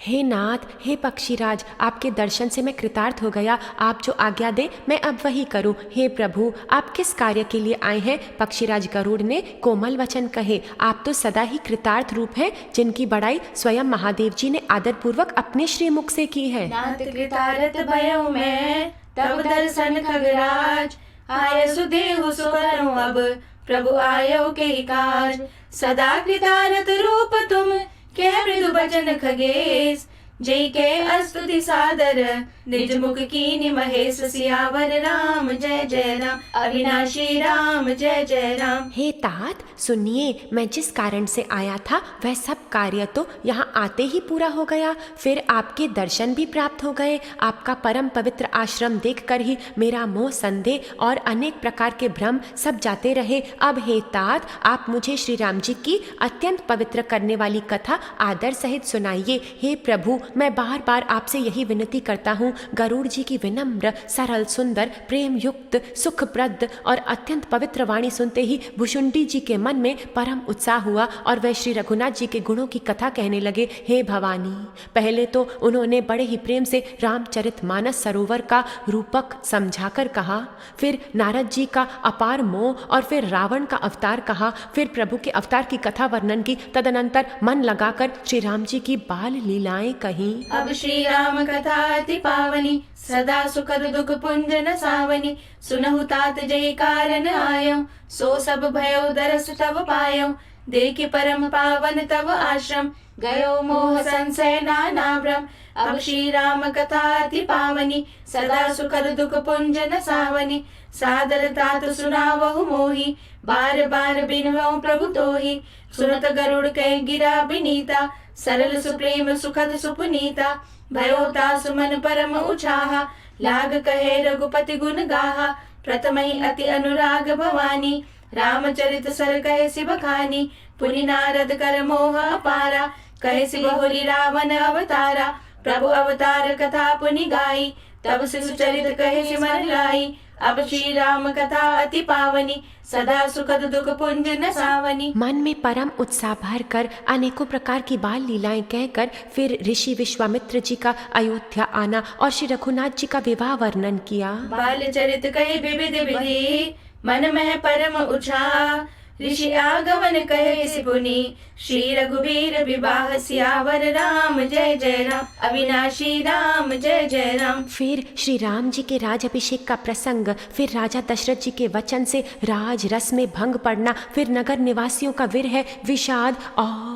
हे नाथ, हे पक्षीराज, आपके दर्शन से मैं कृतार्थ हो गया। आप जो आज्ञा दे मैं अब वही करूं। हे प्रभु, आप किस कार्य के लिए आए हैं? पक्षीराज गरुड़ ने कोमल वचन कहे। आप तो सदा ही कृतार्थ रूप हैं, जिनकी बड़ाई स्वयं महादेव जी ने आदर पूर्वक अपने श्रीमुख से की है। नाथ कृतार्थ भयउ मैं तब दर्शन खगराज, आय सुदेहु सो करूं अब प्रभु आयो के काज। सदा कृतार्थ रूप तुम कह मृदु बचन खगेश, जय के अस्तुति सादर निज मुख कीनि महेश। सियावर राम जय जय राम, अविनाशी राम जय जय राम। हे तात सुनिए, मैं जिस कारण से आया था वह सब कार्य तो यहाँ आते ही पूरा हो गया। फिर आपके दर्शन भी प्राप्त हो गए। आपका परम पवित्र आश्रम देखकर ही मेरा मोह, संदेह और अनेक प्रकार के भ्रम सब जाते रहे। अब हे तात, आप मुझे श्री राम जी की अत्यंत पवित्र करने वाली कथा आदर सहित सुनाइए। हे प्रभु, मैं बार बार आपसे यही विनती करता हूँ। गरुड़ जी की विनम्र, सरल, सुंदर, प्रेम युक्त, सुखप्रद और अत्यंत पवित्र वाणी सुनते ही भुषुंडी जी के मन में परम उत्साह हुआ और वह श्री रघुनाथ जी के गुणों की कथा कहने लगे। हे भवानी, पहले तो उन्होंने बड़े ही प्रेम से रामचरितमानस सरोवर का रूपक समझाकर कहा, फिर नारद जी का अपार मोह और फिर रावण का अवतार कहा, फिर प्रभु के अवतार की कथा वर्णन की। तदनंतर मन लगाकर श्री राम जी की बाल लीलाएं कही। अब श्री राम कथा अति पावनी, सदा सुखद दुख पुंज न सावनी। सुनहु तात जय कारण आयो, सो सब भयो दरस तब पायो। देखि परम पावन तब आश्रम, गयो मोह संशय नाना भ्रम। अब श्री राम कथा अति पावनी, सदा सुखद दुख पुंज न सावनी। सादर तात सुनावहु मोहि, बार बार बिनवहु प्रभु तोहि। सुनत गरुड़ कह गिरा बिनीता, सरल सुप्रेम सुखद सुपुनीता। भयो तासु मन परम उछाहा, लाग कहे रघुपति गुण गाहा। प्रथमहि अति अनुराग भवानी, रामचरित सर कहे सि बखानी। पुनि नारद कर मोह अपारा, कहे सि बहुरी रावण अवतारा। प्रभु अवतार कथा पुनि गाई, तब से सुचरित कहे सि मन लाई। अब श्री राम कथा अति पावनी, सदा सुखद दुख पुंज न सावनी। मन में परम उत्साह भर कर अनेकों प्रकार की बाल लीलाएं कहकर फिर ऋषि विश्वामित्र जी का अयोध्या आना और श्री रघुनाथ जी का विवाह वर्णन किया। बाल चरित कहे विविध विधि, मन में परम उत्साह। ऋषि आगमन कहे सि पुनि, श्री रघुवीर विवाह। सियावर राम जय जय राम, अविनाशी राम जय जय राम। फिर श्री राम जी के राज अभिषेक का प्रसंग, फिर राजा दशरथ जी के वचन से राज रस में भंग पड़ना, फिर नगर निवासियों का विरह विषाद और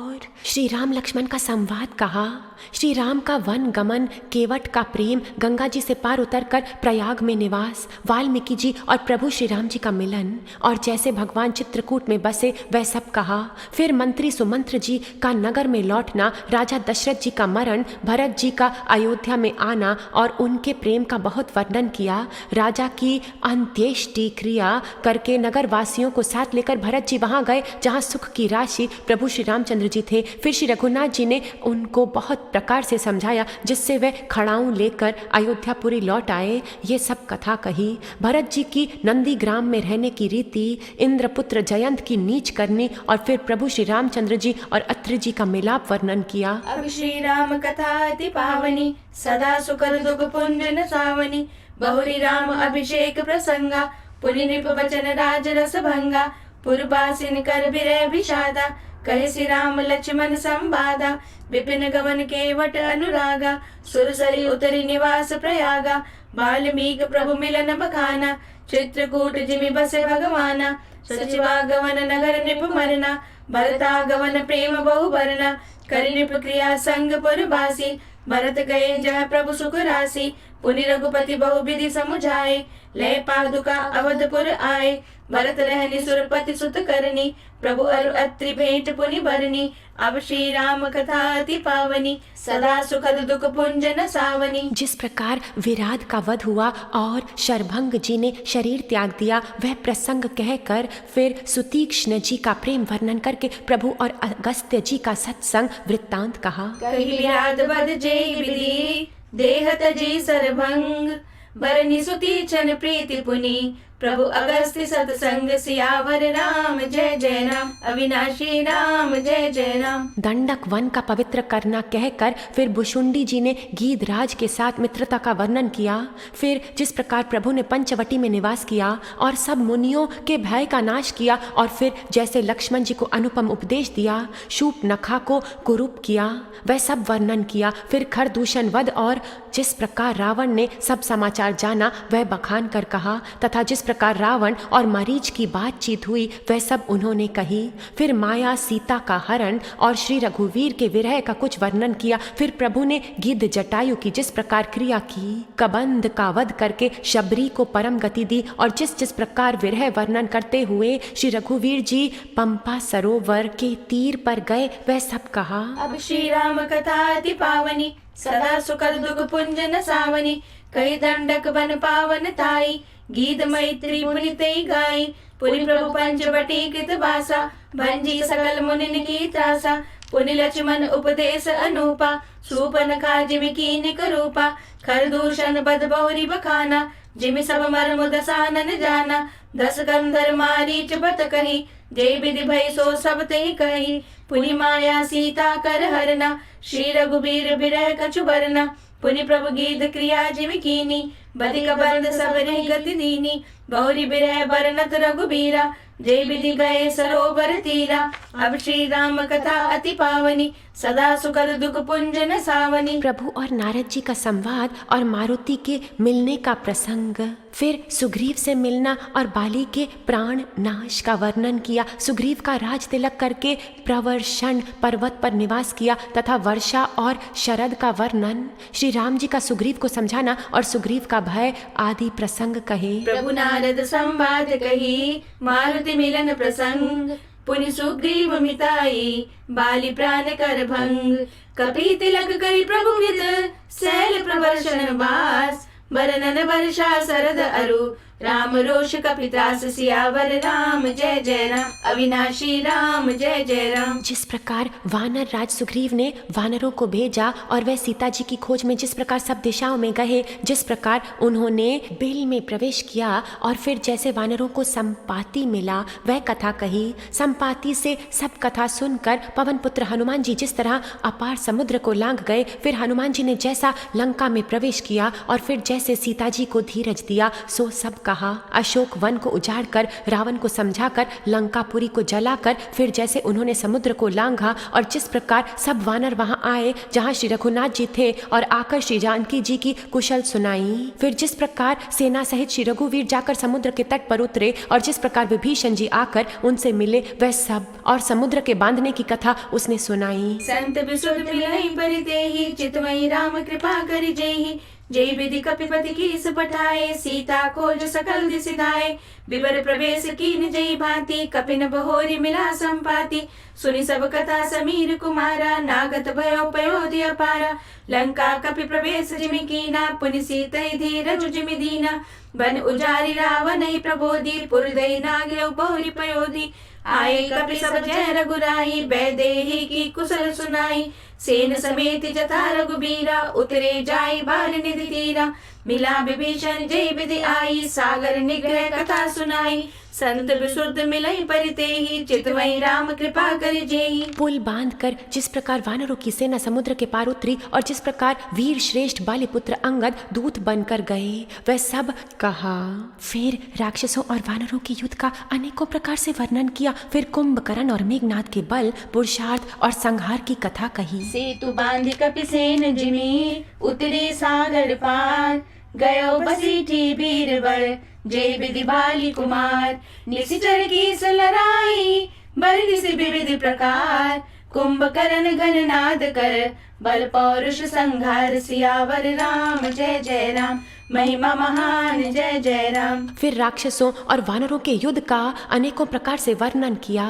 श्री राम लक्ष्मण का संवाद कहा। श्री राम का वन गमन, केवट का प्रेम, गंगा जी से पार उतरकर प्रयाग में निवास, वाल्मीकि जी और प्रभु श्री राम जी का मिलन और जैसे भगवान चित्रकूट में बसे वह सब कहा। फिर मंत्री सुमंत्र जी का नगर में लौटना, राजा दशरथ जी का मरण, भरत जी का अयोध्या में आना और उनके प्रेम का बहुत वर्णन किया। राजा की अंत्येष्टि क्रिया करके नगर वासियों को साथ लेकर भरत जी वहाँ गए जहाँ सुख की राशि प्रभु श्री रामचंद्र जी थे। फिर श्री रघुनाथ जी ने उनको बहुत प्रकार से समझाया, जिससे वे खड़ाऊं लेकर अयोध्यापुरी लौट आए। ये सब कथा कही। भरत जी की नंदीग्राम में रहने की रीति, इंद्रपुत्र जयंत की नीच करनी और फिर प्रभु श्री रामचंद्र जी और अत्रि जी का मिलाप वर्णन किया। अब श्री राम कथा अति पावनी, सदा सुखद दुख पुंज न सावनी। बहुरी राम अभिषेक प्रसंगा, पुनि नृप बचन राज रस भंगा। पुरबासिन कर विरह विषादा, कहे श्री राम लक्ष्मण संवादा। विपिन गमन केवट अनुरागा, सुरसरी उतरी निवास प्रयागा। वाल्मीक प्रभु मिलन बखाना, चित्रकूट जिमि बसे भगवाना। सचिवागमन नगर नृप मरना, भरतागमन प्रेम बहु भरना। कर नृप क्रिया संग पुरबासी, भरत गए जह प्रभु सुख राशि। पुनि रघुपति बहु विधि समुझाए, लय पादुका अवधपुर आए। भरत रहनि सुरपति सुत करनी, प्रभु अरु अत्रि भेंट पुनि भरनी। अब श्री राम कथा अति पावनी, सदा सुखद दुख पुंज न सावनी। जिस प्रकार विराट का वध हुआ और शरभंग जी ने शरीर त्याग दिया, वह प्रसंग कहकर फिर सुतीक्ष्ण जी का प्रेम वर्णन करके प्रभु और अगस्त्य जी का सत्संग वृत्तांत कहा। कही विराट वध जय विधि, देह तजी सरभंग। बरनि सुतीक्षण प्रीति पुनि, प्रभु अगस्त्य सत्संग सियावर राम जय जय राम, अविनाशी राम जय जय राम। दंडक वन का पवित्र करना कहकर फिर भुशुंडी जी ने गीधराज के साथ मित्रता का वर्णन किया। फिर जिस प्रकार प्रभु ने पंचवटी में निवास किया और सब मुनियों के भय का नाश किया, और फिर जैसे लक्ष्मण जी को अनुपम उपदेश दिया, शूर्पणखा को कुरूप किया, वह सब वर्णन किया। फिर खरदूषण वध और जिस प्रकार रावण ने सब समाचार जाना वह बखान कर कहा, तथा जिस प्रकार रावण और मरीच की बातचीत हुई वह सब उन्होंने कही। फिर माया सीता का हरण और श्री रघुवीर के विरह का कुछ वर्णन किया। फिर प्रभु ने गिद्ध जटायु की जिस प्रकार क्रिया की, कबंध का वध करके शबरी को परम गति दी, और जिस जिस प्रकार विरह वर्णन करते हुए श्री रघुवीर जी पंपा सरोवर के तीर पर गए वह सब कहा। अब श्री राम कथा अति पावनी, सदा सुकर दुख पुंज न सावनी, कई दंडक बन पावन ताई, गीत मैत्री मुनि तेई गाई, पुनि प्रभु पंचवटी कृत बासा, भंजी सकल मुनिन की त्रासा, पुनि लक्ष्मण उपदेश अनूपा, शूर्पणखा जिमि कीन्ह करूपा, खरदूषण बद बहुरी बखाना, जिमि सब मर्म दसानन जाना, 10 गंधर मारीच बत कही, जय विधि भई सो सब तेहि कही, पुनि माया सीता कर हरना, श्री रघुबीर बिरह कछु बरना, पुनि प्रभु गीध क्रिया जिमि कीनी, बधिक बंध सब रही गति दीनी, बहुरी बिरह बरनत रघुबीरा, जय विधि गए सरोवर तीरा। अब श्री राम कथा अति पावनी, सदा सुकर दुख पुंज न सावनी। प्रभु और नारद जी का संवाद और मारुति के मिलने का प्रसंग। फिर सुग्रीव से मिलना और बाली के प्राण नाश का वर्णन किया। सुग्रीव का राज तिलक करके प्रवर्षण पर्वत पर निवास किया, तथा वर्षा और शरद का वर्णन, श्री राम जी का सुग्रीव को समझाना और सुग्रीव का भय आदि प्रसंग कहे। प्रभु नारद संवाद कही, मारुति मिलन प्रसंग, पुनि सुग्रीव मिताई, बाली प्राण कर भंग, कपि तिलक करी प्रभु कृत, शैल प्रवर्षण वास, बरनन वर्षा शरद अरु, राम रोष कपित्रास, सियावर राम जय जय राम, अविनाशी राम जय जय राम। जिस प्रकार वानर राज सुग्रीव ने वानरों को भेजा और वह सीता जी की खोज में जिस प्रकार सब दिशाओं में गए, जिस प्रकार उन्होंने बिल में प्रवेश किया और फिर जैसे वानरों को संपाति मिला वह कथा कही। संपाति से सब कथा सुनकर पवन पुत्र हनुमान जी जिस तरह अपार समुद्र को लांघ गए, फिर हनुमान जी ने जैसा लंका में प्रवेश किया और फिर जैसे सीता जी को धीरज दिया सो सब कहा। अशोक वन को उजाड़कर रावण को समझाकर लंकापुरी को जलाकर फिर जैसे उन्होंने समुद्र को लांघा और जिस प्रकार सब वानर वहां आए जहां श्री रघुनाथ जी थे और आकर श्री जानकी जी की कुशल सुनाई। फिर जिस प्रकार सेना सहित श्री रघुवीर जाकर समुद्र के तट पर उतरे और जिस प्रकार विभीषण जी आकर उनसे मिले वह सब और समुद्र के बांधने की कथा उसने सुनाई। संत विशुद्ध मिलहि परितेहि, चितमयि राम कृपा करि जेहि, जय विधि कपिपति कीस पठाए, सीता खोज सकल दिस धाए, विवर प्रवेश कीन जय भांति, कपिन बहोरी मिला संपाति, सुनि सब कथा समीर कुमारा, नागत भयो पयोधि अपारा, लंका कपि प्रवेश जिमि कीना, पुनि सीतहि धीरज जिमि दीना, बन उजारि रावण ही प्रबोधि, पुरदई नागे बहुरी पयोधि, आए कपि सब जय रघुराई, बैदेही की कुशल सुनाई, सेन समेत जथा रघुबीरा, उतरे जाई बाल निधि तीरा, मिला विभीषण जय विधि आई, सागर निग्रह कथा सुनाई, संत विशुद्ध मिलहि परितेहि, चितवई राम कृपा करि जेहि। पुल बांधकर जिस प्रकार वानरों की सेना समुद्र के पार उतरी और जिस प्रकार वीर श्रेष्ठ बालीपुत्र अंगद दूत बनकर गए वह सब कहा। फिर राक्षसों और वानरों के युद्ध का अनेकों प्रकार से वर्णन किया। फिर कुंभकर्ण और मेघनाद के बल पुरुषार्थ और संहार की कथा कही। सेतु बांधि कपिसेन जिमि, उतरे सागर पार, गयो बसीठी बीरबल, जय विधि बाली कुमार, निशिचर की सलराई, बरदिस विविध प्रकार, कुंभकर्ण गणनाद कर, बल पौरुष संघार, सियावर राम जय जय राम, महिमा महान जय जय राम। फिर राक्षसों और वानरों के युद्ध का अनेकों प्रकार से वर्णन किया।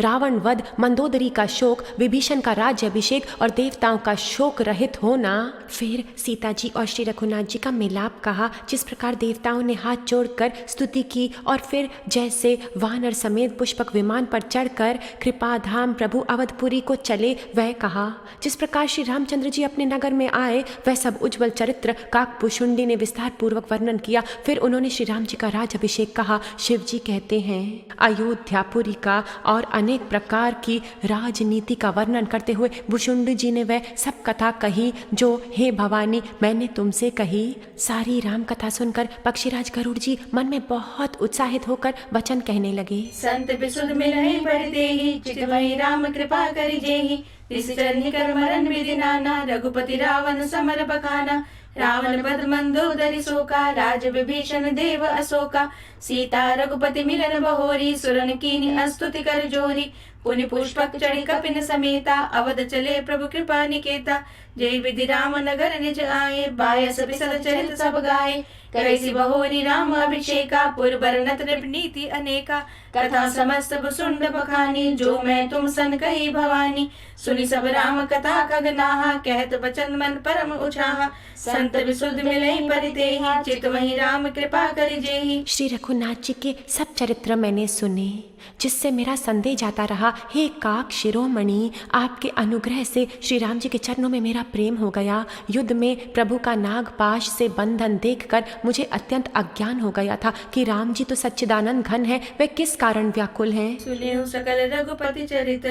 रावण वध, मंदोदरी का शोक, विभीषण का राज्याभिषेक और देवताओं का शोक रहित होना। फिर सीता जी और श्री रघुनाथ जी का मिलाप कहा, जिस प्रकार देवताओं ने हाथ जोड़कर स्तुति की और फिर जैसे वानर समेत पुष्पक विमान पर चढ़कर कृपाधाम प्रभु अवधपुरी को चले वह कहा। जिस प्रकार श्री रामचंद्र जी अपने नगर में आए वह सब उज्जवल चरित्र काकभूषुंडी ने विस्तार पूर्वक वर्णन किया। फिर उन्होंने श्री राम जी का राज अभिषेक कहा। शिव जी कहते हैं, अयोध्यापुरी का और अनेक प्रकार की राजनीति का वर्णन करते हुए भूषुंडी जी ने वह सब कथा कही जो हे भवानी मैंने तुमसे कही। सारी राम कथा सुनकर पक्षीराज गरुड़ जी मन में बहुत उत्साहित होकर वचन कहने लगे। संत बिसुध मिलहि परितेहि, चितवहि राम कृपा करि जेहि। ऋषि चरनि कर मरन विधि नाना, रघुपति रावण समर बखाना। रावण बध मंदोदरि शोका, राज विभीषण देव अशोका। सीता रघुपति मिलन बहोरी, सुरन कीनि स्तुति कर जोरी। पुनि पुष्पक चढ़ी कपिन समेता, अवध चले प्रभु कृपा निकेता। जय विधि राम नगर निज आए, बायस बिसल चरित सब गाए। कैसी बहोरी राम अभिषेका, पुरबर नत नीति अनेका। कथा समस्त भुसुंड बखानी, जो मैं तुम सन कही भवानी। सुनि सब राम कथा कगनाहा, कहत बचन मन परम उछाहा। संत विशुद्ध मिलहि परितेहि, चितवहि राम कृपा करि जेहि। श्री रघुनाथ जी के सब चरित्र मैंने सुने, जिससे मेरा संदेह जाता रहा। हे काक शिरोमणि, आपके अनुग्रह से श्री राम जी के चरणों में मेरा प्रेम हो गया। युद्ध में प्रभु का नागपाश से बंधन देखकर मुझे अत्यंत अज्ञान हो गया था कि राम जी तो सच्चिदानंद घन है, वे किस कारण व्याकुल हैं। सुनिहु सकल रघुपति चरित,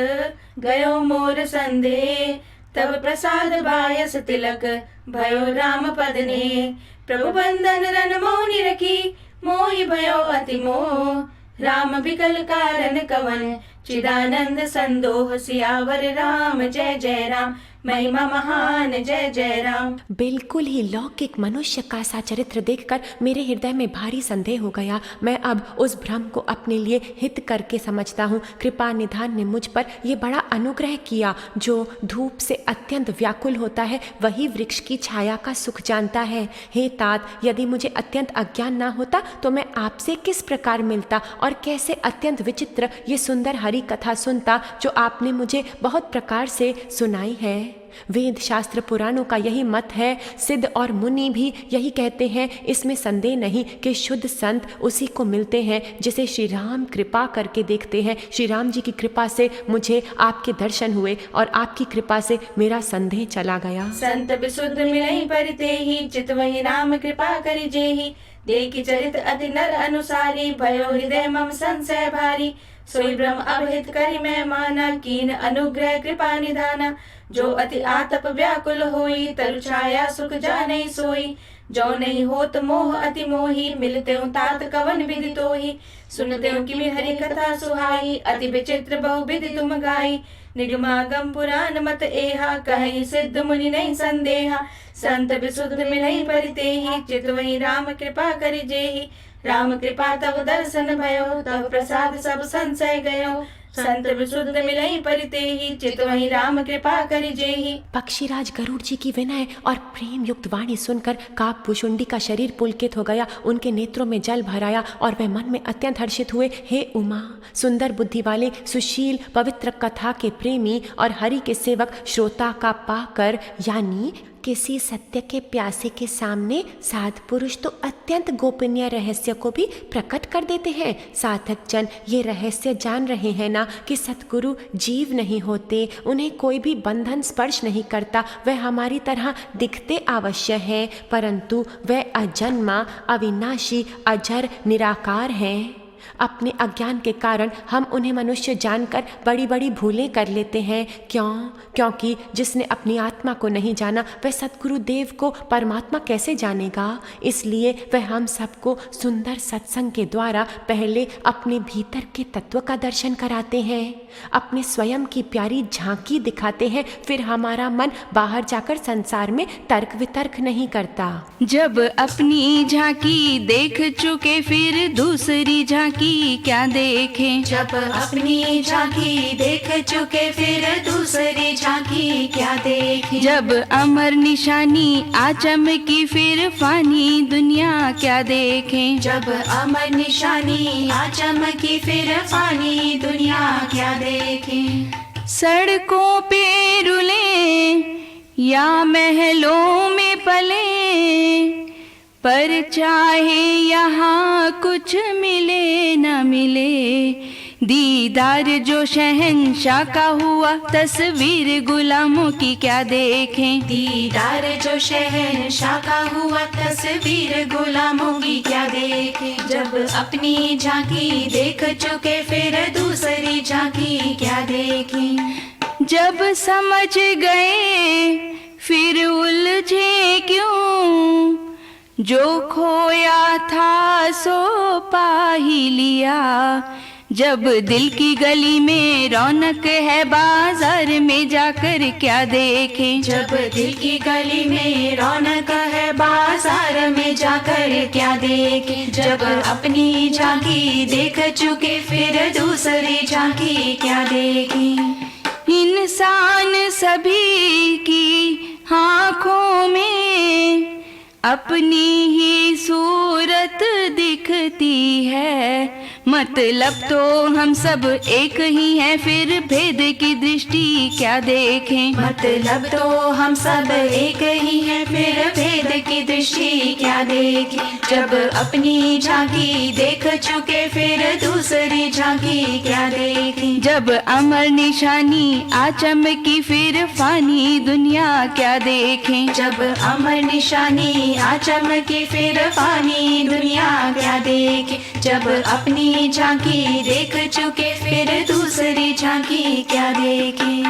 गयो मोर संदेह। तब प्रसाद बायस तिलक, भयो राम पद ने। प्रभु बंधन रन मोहि रखी, मोहि भयो अति मोह। राम विकल कारण कवन, चिदानंद संदोह। सियावर राम जय जय राम, महिमा महान जय जय राम। बिल्कुल ही लौकिक मनुष्य का सा चरित्र देखकर मेरे हृदय में भारी संदेह हो गया। मैं अब उस भ्रम को अपने लिए हित करके समझता हूँ। कृपा निधान ने मुझ पर यह बड़ा अनुग्रह किया। जो धूप से अत्यंत व्याकुल होता है वही वृक्ष की छाया का सुख जानता है। हे तात, यदि मुझे अत्यंत अज्ञान ना होता तो मैं आपसे किस प्रकार मिलता और कैसे अत्यंत विचित्र ये सुंदर हरि कथा सुनता जो आपने मुझे बहुत प्रकार से सुनाई है। वेद शास्त्र पुराणों का यही मत है, सिद्ध और मुनि भी यही कहते हैं। इसमें संदेह नहीं कि शुद्ध संत उसी को मिलते हैं जिसे श्री राम कृपा करके देखते हैं। श्री राम जी की कृपा से मुझे आपके दर्शन हुए और आपकी कृपा से मेरा संदेह चला गया। संत विशुद्ध मिलहि परितेहि, चितवहि राम कृपा करि जेहि। देखि चरित अति नर अनुसारी, भयो हृदय मम संशय भारी। सोई ब्रह्म अभहित करि मैं माना, कीन अनुग्रह कृपा निधाना। जो अति आतप व्याकुल होई, तरु छाया सुख जानै सोई। जो नहीं होत मोह अति मोही, मिलते तात कवन विधि तोहि। सुनते किमि हरि कथा सुहाई, अति विचित्र बहु विधि तुम गाई। निगमागम पुराण मत एहा, कहि सिद्ध मुनि नहीं संदेहा। संत विशुद्ध मिलहि परितेहि, चितवहि राम कृपा करि जेहि। राम कृपा तब दर्शन भयो, तब प्रसाद सब संशय गयो। संत विशुद्ध मिलहि परितेहि, चितवहि राम कृपा करि जेहि। पक्षीराज गरुड़ जी की विनय और प्रेम युक्त वाणी सुनकर काकभूषुंडी का शरीर पुलकित हो गया। उनके नेत्रों में जल भर आया और वह मन में अत्यंत हर्षित हुए। हे उमा, सुंदर बुद्धि वाले, सुशील, पवित्र कथा के प्रेमी और हरि के सेवक श्रोता का पाकर, यानी किसी सत्य के प्यासे के सामने साध पुरुष तो अत्यंत गोपनीय रहस्य को भी प्रकट कर देते हैं। साधक जन ये रहस्य जान रहे हैं ना कि सतगुरु जीव नहीं होते, उन्हें कोई भी बंधन स्पर्श नहीं करता। वह हमारी तरह दिखते अवश्य हैं, परंतु वह अजन्मा, अविनाशी, अजर, निराकार हैं। अपने अज्ञान के कारण हम उन्हें मनुष्य जानकर बड़ी बड़ी भूलें कर लेते हैं। क्योंकि जिसने अपनी आत्मा को नहीं जाना वह सतगुरु देव को परमात्मा कैसे जानेगा। इसलिए वह हम सबको सुंदर सत्संग के द्वारा पहले अपने भीतर के तत्व का दर्शन कराते हैं, अपने स्वयं की प्यारी झांकी दिखाते हैं। फिर हमारा मन बाहर जाकर संसार में तर्क वितर्क नहीं करता। जब अपनी झांकी देख चुके फिर दूसरी झांकी क्या देखें। जब अपनी झांकी देख चुके फिर दूसरी झांकी क्या देखें। जब अमर निशानी आचमकी फिर फानी दुनिया क्या देखें। जब अमर निशानी आचमकी फिर फानी दुनिया क्या देखें। सड़कों पे रुले या महलों में पले, पर चाहे यहाँ कुछ मिले न मिले, दीदार जो शहंशाह का हुआ, तस्वीर गुलामों की क्या देखें। दीदार जो शहंशाह का हुआ, तस्वीर गुलामों की क्या देखे। जब अपनी झांकी देख चुके फिर दूसरी झांकी क्या देखें। जब समझ गए फिर उलझे क्यों, जो खोया था सो पा ही लिया। जब दिल की गली में रौनक है, बाजार में जाकर क्या देखें। जब दिल की गली में रौनक है, बाजार में जाकर क्या देखें। जब अपनी झांकी देख चुके फिर दूसरी झांकी क्या देखें। इंसान सभी की आँखों में अपनी ही सूरत दिखती है। मतलब तो हम सब एक ही हैं, फिर भेद की दृष्टि क्या देखें। मतलब तो हम सब एक ही हैं, फिर भेद की दृष्टि क्या देखें। जब अपनी झांकी देख चुके फिर दूसरी झांकी क्या देखें। जब अमर निशानी आ चमकी फिर फानी दुनिया क्या देखें। जब अमर निशानी आ चमकी फिर फानी दुनिया क्या देखे। जब अपनी झांकी देख चुके फिर दूसरी झांकी क्या देखे।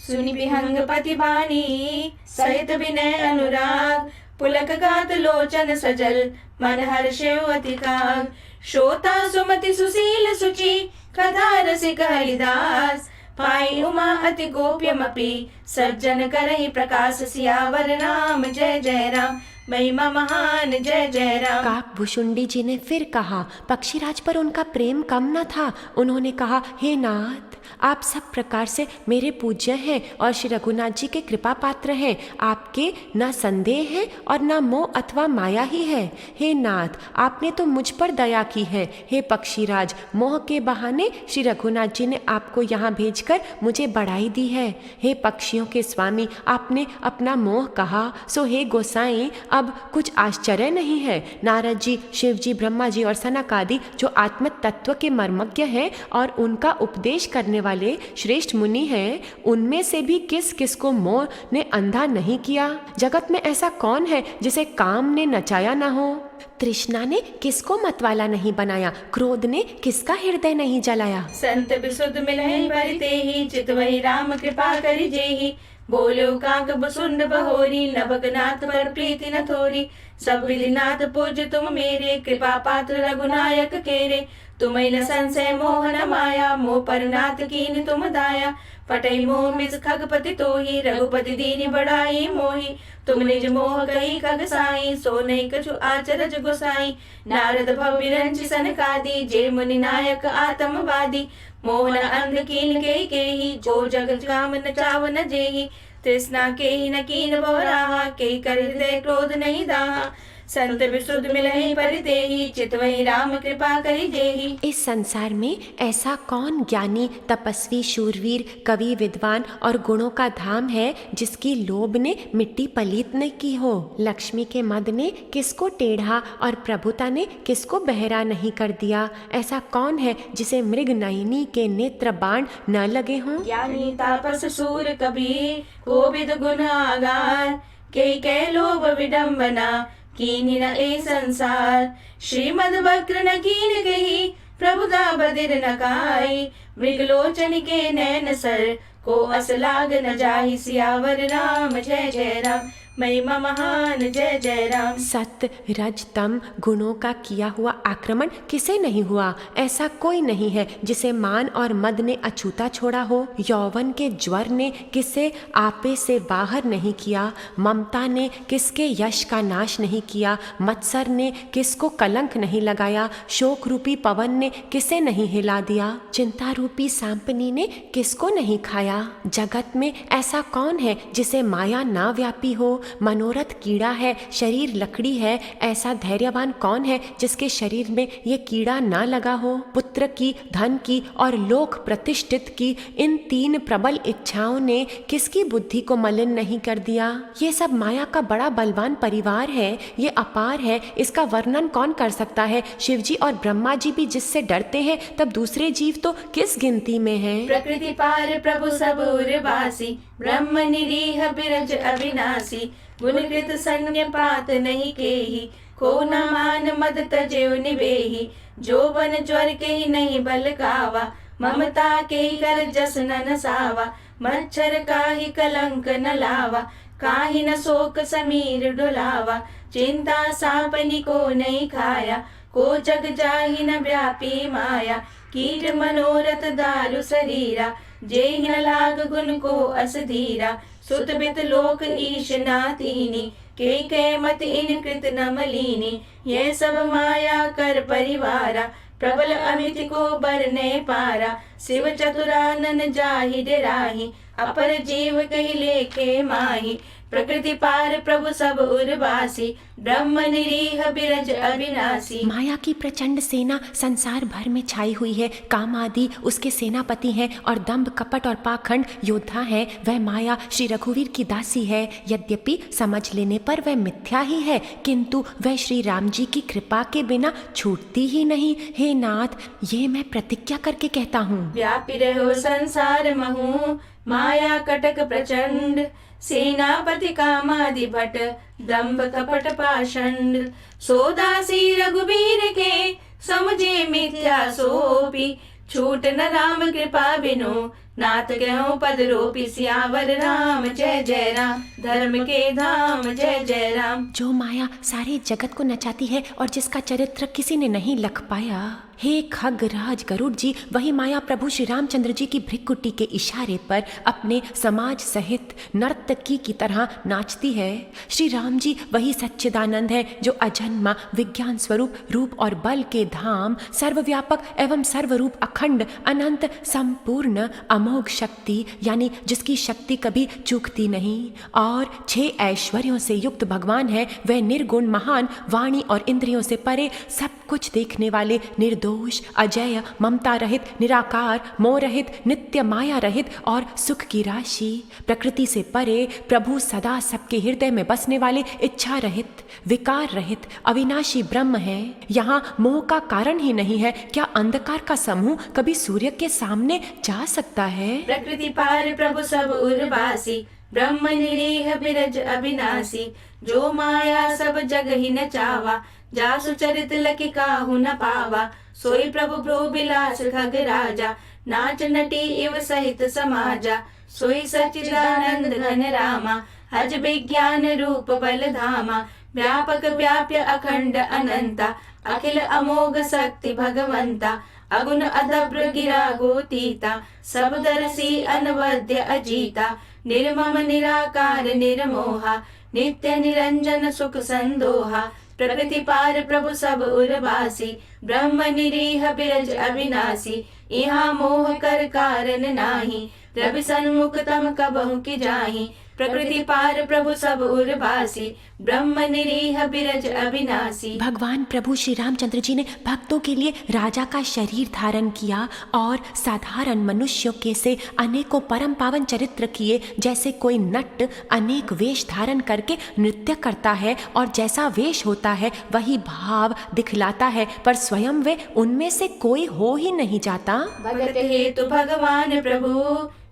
सुनि विहंग पति बानी सहित विनय अनुराग, पुलक गात लोचन सजल मन हर्षे अति काग। श्रोता सुमति सुशील सुचि कथा रसिक हरिदास, पाई उमा अति गोप्यमपि सज्जन करहि प्रकाश। सियावर राम जय जय राम, महिमा महान जय जय राम। काकभूषुंडी जी ने फिर कहा। पक्षीराज पर उनका प्रेम कम न था। उन्होंने कहा, हे नाथ, आप सब प्रकार से मेरे पूज्य हैं और श्री रघुनाथ जी के कृपा पात्र हैं। आपके न संदेह है और न मोह अथवा माया ही है। हे नाथ, आपने तो मुझ पर दया की है। हे पक्षीराज, मोह के बहाने श्री रघुनाथ जी ने आपको यहाँ भेजकर मुझे बढ़ाई दी है। हे पक्षियों के स्वामी, आपने अपना मोह कहा, सो हे गोसाई अब कुछ आश्चर्य नहीं है। नारद जी, शिव जी, ब्रह्मा जी और सनक आदि जो आत्म तत्व के मर्मज्ञ हैं और उनका उपदेश करने वाले श्रेष्ठ मुनि हैं, उनमें से भी किस किस को मोह ने अंधा नहीं किया। जगत में ऐसा कौन है जिसे काम ने नचाया ना हो। तृष्णा ने किसको मतवाला नहीं बनाया, क्रोध ने किसका हृदय नहीं जलाया। संत विशुद्ध मिलहि परितेहि, चितवहि राम कृपा करि जेहि। बोलो काक बसुंड बहोरी, नभगनाथ पर प्रीति न थोरी। सब विधिनाथ पूज्य तुम मेरे, कृपा पात्र रघुनायक केरे। तुम्हें न संशय मोह न माया, मोह पर नाथ कीन तुम दाया। पटई मोह मिस खगपति तोही, रघुपति दीन बढ़ाई मोही। तुम निज मोह कही खग साई, सो नहीं कछु आचरज गोसाई। नारद भव विरंचि सनकादि, जे मुनि नायक आत्मवादी। मोहन अंध कीन के ही, जो जग काम न चाव न जेही। तृष्णा के ही न कीन बहुराहा, के कर हृदय क्रोध नहीं दाहा। संत विशुद्ध मिलहि परितेहि, चितवहि राम कृपा करि जेहि। इस संसार में ऐसा कौन ज्ञानी, तपस्वी, शूरवीर, कवि, विद्वान और गुणों का धाम है जिसकी लोभ ने मिट्टी पलीत न की हो। लक्ष्मी के मद ने किसको टेढ़ा और प्रभुता ने किसको बहरा नहीं कर दिया। ऐसा कौन है जिसे मृग नयनी के नेत्र बाण न लगे हों। ज्ञानी तापस सूर कबीर, कोविद गुण आगार। के लोभ विडम्बना, कीनि न ए संसार। श्रीमद वक्र न कीन कही, प्रभुता बदिर न काई। मृगलोचन के नैन सर, को असलाग न जाहि। सियावर राम जय जय राम, महिमा महान जय जय राम। सत्य, रज, तम गुणों का किया हुआ आक्रमण किसे नहीं हुआ। ऐसा कोई नहीं है जिसे मान और मद ने अछूता छोड़ा हो। यौवन के ज्वर ने किसे आपे से बाहर नहीं किया। ममता ने किसके यश का नाश नहीं किया। मत्सर ने किसको कलंक नहीं लगाया। शोक रूपी पवन ने किसे नहीं हिला दिया। चिंता रूपी सांपनी ने किसको नहीं खाया। जगत में ऐसा कौन है जिसे माया ना व्यापी हो। मनोरथ कीड़ा है, शरीर लकड़ी है, ऐसा धैर्यवान कौन है जिसके शरीर में ये कीड़ा ना लगा हो। पुत्र की, धन की और लोक प्रतिष्ठित की इन 3 प्रबल इच्छाओं ने किसकी बुद्धि को मलिन नहीं कर दिया। ये सब माया का बड़ा बलवान परिवार है, ये अपार है, इसका वर्णन कौन कर सकता है। शिवजी और ब्रह्मा जी भी जिससे डरते हैं, तब दूसरे जीव तो किस गिनती में हैं। प्रकृति पार प्रभु सब उर्वासी, ब्रह्म निरीह बिरज अविनाशी। गुणकृत सन्य पात नहीं केही, को न मान मद तजेव निवेही। जो बन ज्वर के ही नहीं बल कावा, ममता के ही कर जस न नसावा। मच्छर का ही कलंक न लावा, काहि न शोक समीर डुलावा। चिंता सांपनी को नहीं खाया, को जग जाहि न व्यापी माया। कीट मनोरथ दारु शरीरा, जेहि न लाग गुण को अस धीरा। सुत बित लोक ईश नातीनी, के मत इन कृत न मलीनी। ये सब माया कर परिवारा, प्रबल अमित को बरने पारा। शिव चतुरानन जाहि डेराहि, अपर जीव कहि लेखे माहि। प्रकृति पार प्रभु सब उर्वासी, ब्रह्म निरीह बिरज अविनाशी। माया की प्रचंड सेना संसार भर में छाई हुई है। काम आदि उसके सेनापति हैं और दंभ कपट और पाखंड योद्धा हैं। वह माया श्री रघुवीर की दासी है। यद्यपि समझ लेने पर वह मिथ्या ही है, किंतु वह श्री राम जी की कृपा के बिना छूटती ही नहीं। हे नाथ, ये मैं प्रतिज्ञा करके कहता हूँ। व्यापी रहो संसार महु, माया कटक प्रचंड। सेनापति कामादि भट, दंभ कपट पाषंड। सोदासी रघुबीर के, समझे मिथ्या सोपी। छूट न राम कृपा बिनु, नाथ गयो पद रोपी। सियावर राम जय जय राम, धर्म के धाम जय जय राम। जो माया सारे जगत को नचाती है और जिसका चरित्र किसी ने नहीं लख पाया। हे खगराज गरुड़ जी, वही माया प्रभु श्री रामचंद्र जी की भृकुटी के इशारे पर अपने समाज सहित नर्तकी की तरह नाचती है। श्री राम जी वही सच्चिदानंद है जो अजन्मा विज्ञान स्वरूप रूप और बल के धाम, सर्वव्यापक एवं सर्वरूप अखंड अनंत संपूर्ण अमोघ शक्ति, यानी जिसकी शक्ति कभी चूकती नहीं और 6 ऐश्वर्यों से युक्त भगवान है। वह निर्गुण महान, वाणी और इंद्रियों से परे, सब कुछ देखने वाले, निर्दोष, अजय, ममता रहित, निराकार, मोह रहित, नित्य माया रहित और सुख की राशि। प्रकृति से परे प्रभु सदा सबके हृदय में बसने वाले, इच्छा रहित, विकार रहित, अविनाशी ब्रह्म है। यहाँ मोह का कारण ही नहीं है। क्या अंधकार का समूह कभी सूर्य के सामने जा सकता है? प्रकृति पार प्रभु सब उर्वासी, ब्रह्म निरीह बिरज अविनाशी। जो माया सब जग ही नचावा, जासु चरित लखि काहू न पावा। सोई प्रभु भ्रो बिलास खग राजा, नाच नटी इव सहित समाजा। सोई सच्चिदानंद घन रामा, हज विज्ञान रूप बल धामा। व्यापक व्याप्य अखंड अनंता, अखिल अमोघ शक्ति भगवंता। अगुण अदब्र गिरा गोतीता, सब दरसी अनवद्य अजीता। निर्मम निराकार निर्मोहा, नित्य निरंजन सुख संदोहा। प्रकृति पार प्रभु सब उर्वासी, ब्रह्म निरीह बिरज अविनाशी। यहाँ मोह कर कारण नाही, रवि सन्मुख तम कबहु की जाहि। प्रकृति पार प्रभु सब उर्वासी, ब्रह्म निरीह बिरज अविनाशी। भगवान प्रभु श्री रामचंद्र जी ने भक्तों के लिए राजा का शरीर धारण किया और साधारण मनुष्यों के से अनेकों परम पावन चरित्र किए। जैसे कोई नट अनेक वेश धारण करके नृत्य करता है और जैसा वेश होता है वही भाव दिखलाता है, पर स्वयं वे उनमें से कोई हो ही नहीं जाता। भगत हेतु भगवान प्रभु,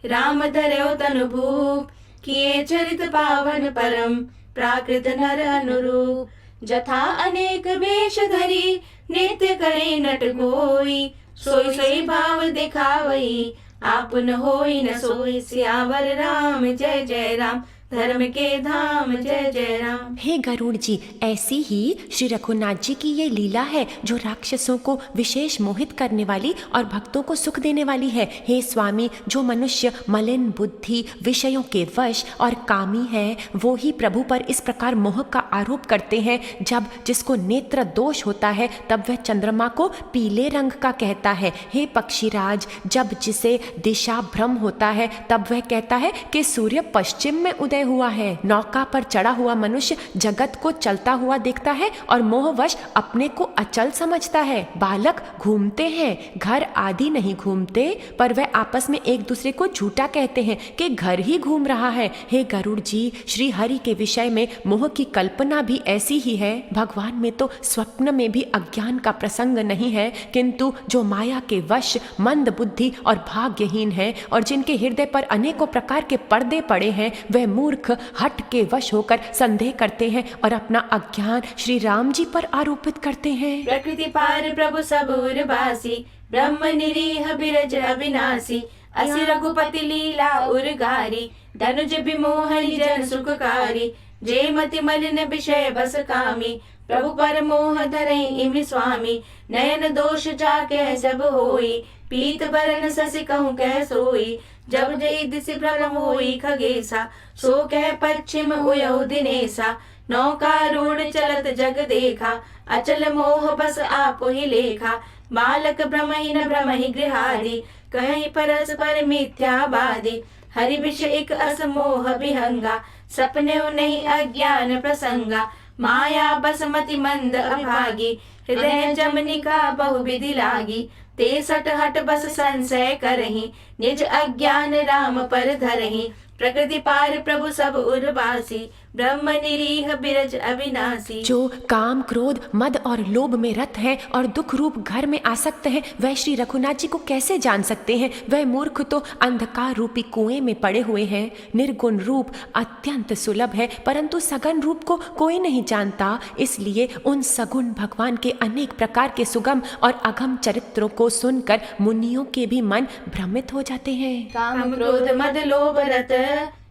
राम धर्यो तनु भूप। किए चरित पावन परम, प्राकृत नर अनुरूप। जथा अनेक वेश धरी, नृत्य करे नट कोई। सोई सोई भाव दिखावई, आपन होई न सोई। सियावर राम जय जय राम, धर्म के धाम जय जय राम। हे गरुड़ जी, ऐसी ही श्री रघुनाथ जी की ये लीला है जो राक्षसों को विशेष मोहित करने वाली और भक्तों को सुख देने वाली है। हे स्वामी, जो मनुष्य मलिन बुद्धि, विषयों के वश और कामी है, वो ही प्रभु पर इस प्रकार मोह का आरोप करते हैं। जब जिसको नेत्र दोष होता है तब वह चंद्रमा को पीले रंग का कहता है। हे पक्षीराज, जब जिसे दिशा भ्रम होता है तब वह कहता है कि सूर्य पश्चिम में उदय हुआ है। नौका पर चढ़ा हुआ मनुष्य जगत को चलता हुआ देखता है और मोहवश अपने को अचल समझता है। बालक घूमते हैं, घर आदि नहीं घूमते, पर वह आपस में एक दूसरे को झूठा कहते हैं कि घर ही घूम रहा है। हे गरुड़ जी, श्री हरि के विषय में मोह की कल्पना भी ऐसी ही है। भगवान में तो स्वप्न में भी अज्ञान का प्रसंग नहीं है, किंतु जो माया के वश मंद बुद्धि और भाग्यहीन है और जिनके हृदय पर अनेकों प्रकार के पर्दे पड़े हैं, वह मूर्ख हट के वश होकर संदेह करते हैं और अपना अज्ञान श्री राम जी पर आरोपित करते हैं। प्रकृति पार प्रभु सब उर्वासी, ब्रह्म निरीह बिरज अविनाशी, असि रघुपति लीला उर्गारी, धनुज विमोहन जन सुखकारी, जय मति मलिन विषय बस कामी, प्रभु पर मोह धरे इमि स्वामी, नयन दोष जाके सब होई, पीत बरन ससि कहूँ कह सोई, जब जय दिशि भ्रम होई खगेसा, सो कह पश्चिम उयहु दिनेसा, नौका रूढ़ चलत जग देखा, अचल मोह बस आप ही लेखा, बालक भ्रमहीन भ्रमहि गृहादि, कहीं परस्पर मिथ्यावादी, हरि विष एक असमोह विहंगा, सपने नहीं अज्ञान प्रसंगा, माया बसमति मंद अभागी, हृदय जमनिका बहुविधि लागी, ते सट हट बस संशय करही, निज अज्ञान राम पर धरही, प्रकृति पार प्रभु सब उर्वासी, ब्रह्म निरीह बिरज अविनाशी। जो काम क्रोध मद और लोभ में रत है और दुख रूप घर में आसक्त है, वह श्री रघुनाथ जी को कैसे जान सकते हैं? वह मूर्ख तो अंधकार रूपी कुएं में पड़े हुए हैं। निर्गुण रूप अत्यंत सुलभ है, परंतु सगुण रूप को कोई नहीं जानता। इसलिए उन सगुण भगवान के अनेक प्रकार के सुगम और अगम चरित्रों को सुनकर मुनियों के भी मन भ्रमित हो जाते हैं। काम क्रोध मद लोभ रत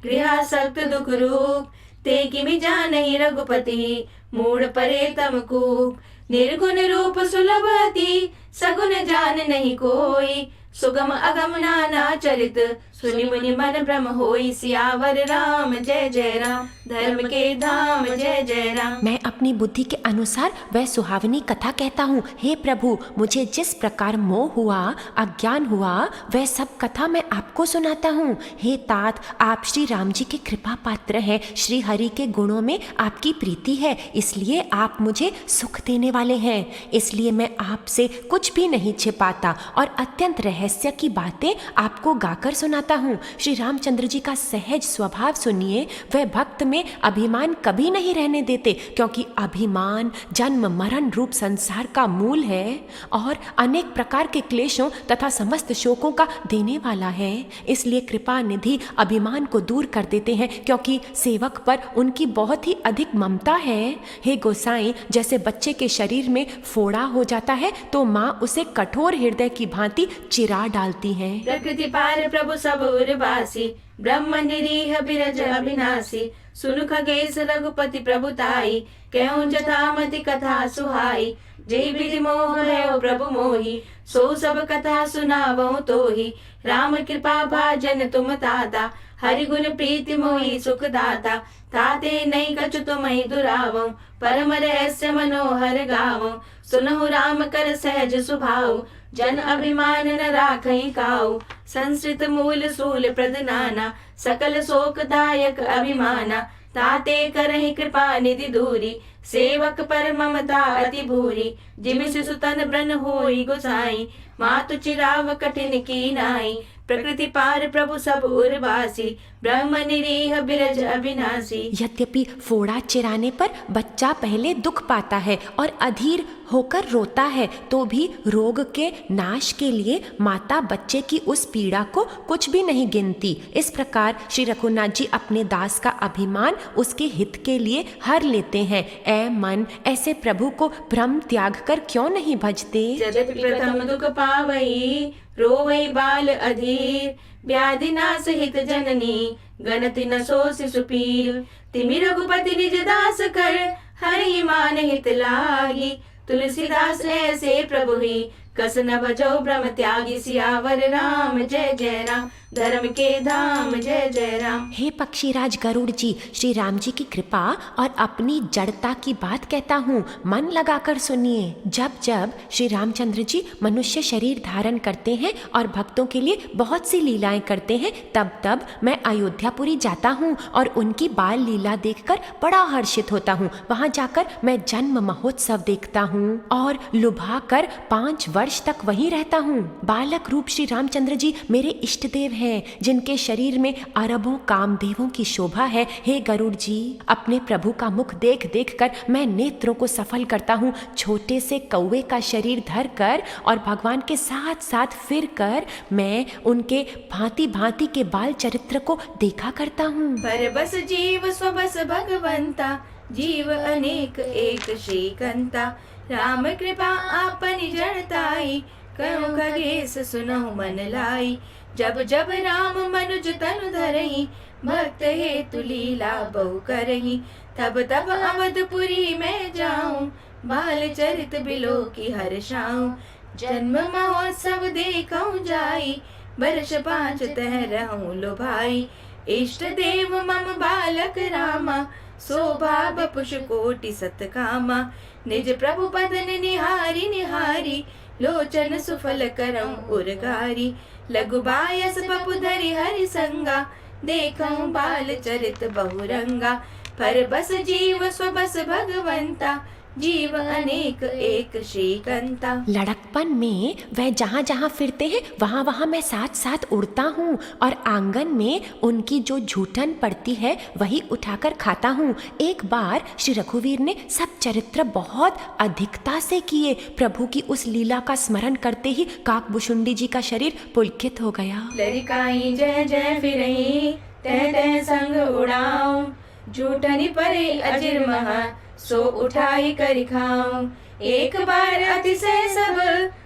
गृहासक्त दुख रूप, ते किमि जानहि रघुपति, मूढ़ परे तम कूप, निर्गुण रूप सुलभ अति, सगुण जान नहीं कोई, सुगम अगम नाना चरित, सुनि मुनि मन भ्रम होई, सियावर राम जय जय राम, धर्म के धाम जय जय राम। मैं अपनी बुद्धि के अनुसार वह सुहावनी कथा कहता हूँ। हे प्रभु, मुझे जिस प्रकार मोह हुआ, अज्ञान हुआ, वह सब कथा मैं आपको सुनाता हूँ। हे तात, आप श्री राम जी के कृपा पात्र हैं। श्री हरि के गुणों में आपकी प्रीति है, इसलिए आप मुझे सुख देने वाले हैं। इसलिए मैं आपसे कुछ भी नहीं छिपाता और अत्यंत रहस्य की बातें आपको गाकर सुनाता हूँ। श्री रामचंद्र जी का सहज स्वभाव सुनिए। वह भक्त में अभिमान कभी नहीं रहने देते, क्योंकि अभिमान जन्म मरण रूप संसार का मूल है और अनेक प्रकार के क्लेशों तथा समस्त शोकों का देने वाला है। इसलिए कृपा निधि अभिमान को दूर कर देते हैं, क्योंकि सेवक पर उनकी बहुत ही अधिक ममता है। हे गोसाई, जैसे बच्चे के शरीर में फोड़ा हो जाता है तो माँ उसे कठोर हृदय की भांति चिरा डालती है। प्रकृति पार प्रभु सब उर्वासी, ब्रह्म निरीह बिरज अविनाशी, सुनु खगेश रघुपति प्रभुताई, कहूँ जथामति कथा सुहाई, जय विधि मोह भयो प्रभु मोहि, सो सब कथा सुनावहु तोहि, राम कृपा भाजन तुम ताता, हरि गुण प्रीति मोहि सुख दाता, ताते नहीं कछु तुमहि दुरावो, परम रहस्य मनोहर गावो, सुनहु राम कर सहज सुभाव, जन अभिमान न राखहि काऊ, संस्कृत मूल सूल प्रदनाना, सकल शोकदायक अभिमाना, ताते करहि कृपा निधि दूरी, सेवक पर ममता अति भूरी, जिमि शिशु तन ब्रन होई गोसाई, मातु चिराव कठिन की नाई, प्रकृति पार प्रभु सब उर्वासी, ब्रह्म निरीह बिरज अविनाशी। यद्यपि फोड़ा चिराने पर बच्चा पहले दुख पाता है और अधीर होकर रोता है, तो भी रोग के नाश के लिए माता बच्चे की उस पीड़ा को कुछ भी नहीं गिनती। इस प्रकार श्री रघुनाथ जी अपने दास का अभिमान उसके हित के लिए हर लेते हैं। ऐ मन, ऐसे प्रभु को भ्रम त्याग कर क्यों नहीं भजते? जगत प्रथम दुख पावई, रोवई बाल अधीर, व्याधि नाश हित जननी, गणति न सो शिशु पीर, तिमि रघुपति निज दास कर, हरि मान हित लागी, तुलसीदास ऐसे प्रभु ही, कस न भजो भ्रम त्यागी सियावर राम जय जय राम, धर्म के धाम जय जय राम। हे पक्षीराज गरुड़ जी, श्री राम जी की कृपा और अपनी जड़ता की बात कहता हूँ, मन लगाकर सुनिए। जब जब श्री रामचंद्र जी मनुष्य शरीर धारण करते हैं और भक्तों के लिए बहुत सी लीलाएं करते हैं, तब तब मैं अयोध्यापुरी जाता हूँ और उनकी बाल लीला देखकर बड़ा हर्षित होता हूँ। वहाँ जाकर मैं जन्म महोत्सव देखता हूँ और लुभा कर 5 वर्ष तक वहीं रहता हूँ। बालक रूप श्री रामचंद्र जी मेरे इष्ट देव हैं, जिनके शरीर में अरबों कामदेवों की शोभा है। हे गरुड़ जी, अपने प्रभु का मुख देख देख कर मैं नेत्रों को सफल करता हूँ। छोटे से कौवे का शरीर धर कर और भगवान के साथ साथ फिर कर मैं उनके भांति भांति के बाल चरित्र को देखा करता हूँ। पर बस जीव स्वबस भगवंता, जीव अनेक एक श्रीकंता। राम कृपा आपनि जड़ताई, कयो खगेश सुनहु मन लाई। जब जब राम मनुज तनु धरहि, भक्त हेतु लीला बहु करहि। तब तब अवधपुरी में जाऊं, बाल चरित बिलो की हर्षाऊं। जन्म महोत्सव देखऊं जाई, वर्ष 5 तह रहूं लुभाई। इष्ट देव मम बालक रामा, शोभा बपुष कोटि सतकामा। निज प्रभु पदन निहारी निहारी, लोचन सुफल करऊं उर्गारी। लघु बायस बपु धरि हरि संगा, देखऊं बाल चरित बहुरंगा। पर बस जीव स्वबस भगवंता, जीव अनेक एक श्रीकंता। लड़कपन में वह जहाँ जहाँ फिरते हैं वहाँ वहाँ मैं साथ साथ उड़ता हूँ और आंगन में उनकी जो झूठन पड़ती है वही उठाकर खाता हूँ। एक बार श्री रघुवीर ने सब चरित्र बहुत अधिकता से किए। प्रभु की उस लीला का स्मरण करते ही काकभुशुंडी जी का शरीर पुलकित हो गया। लरिकाई जय जय फिरही, तह तह संग उड़ाऊं। झूठनी परे अजिर महा, सो उठाई कर खाऊं। एक बार अतिशय सब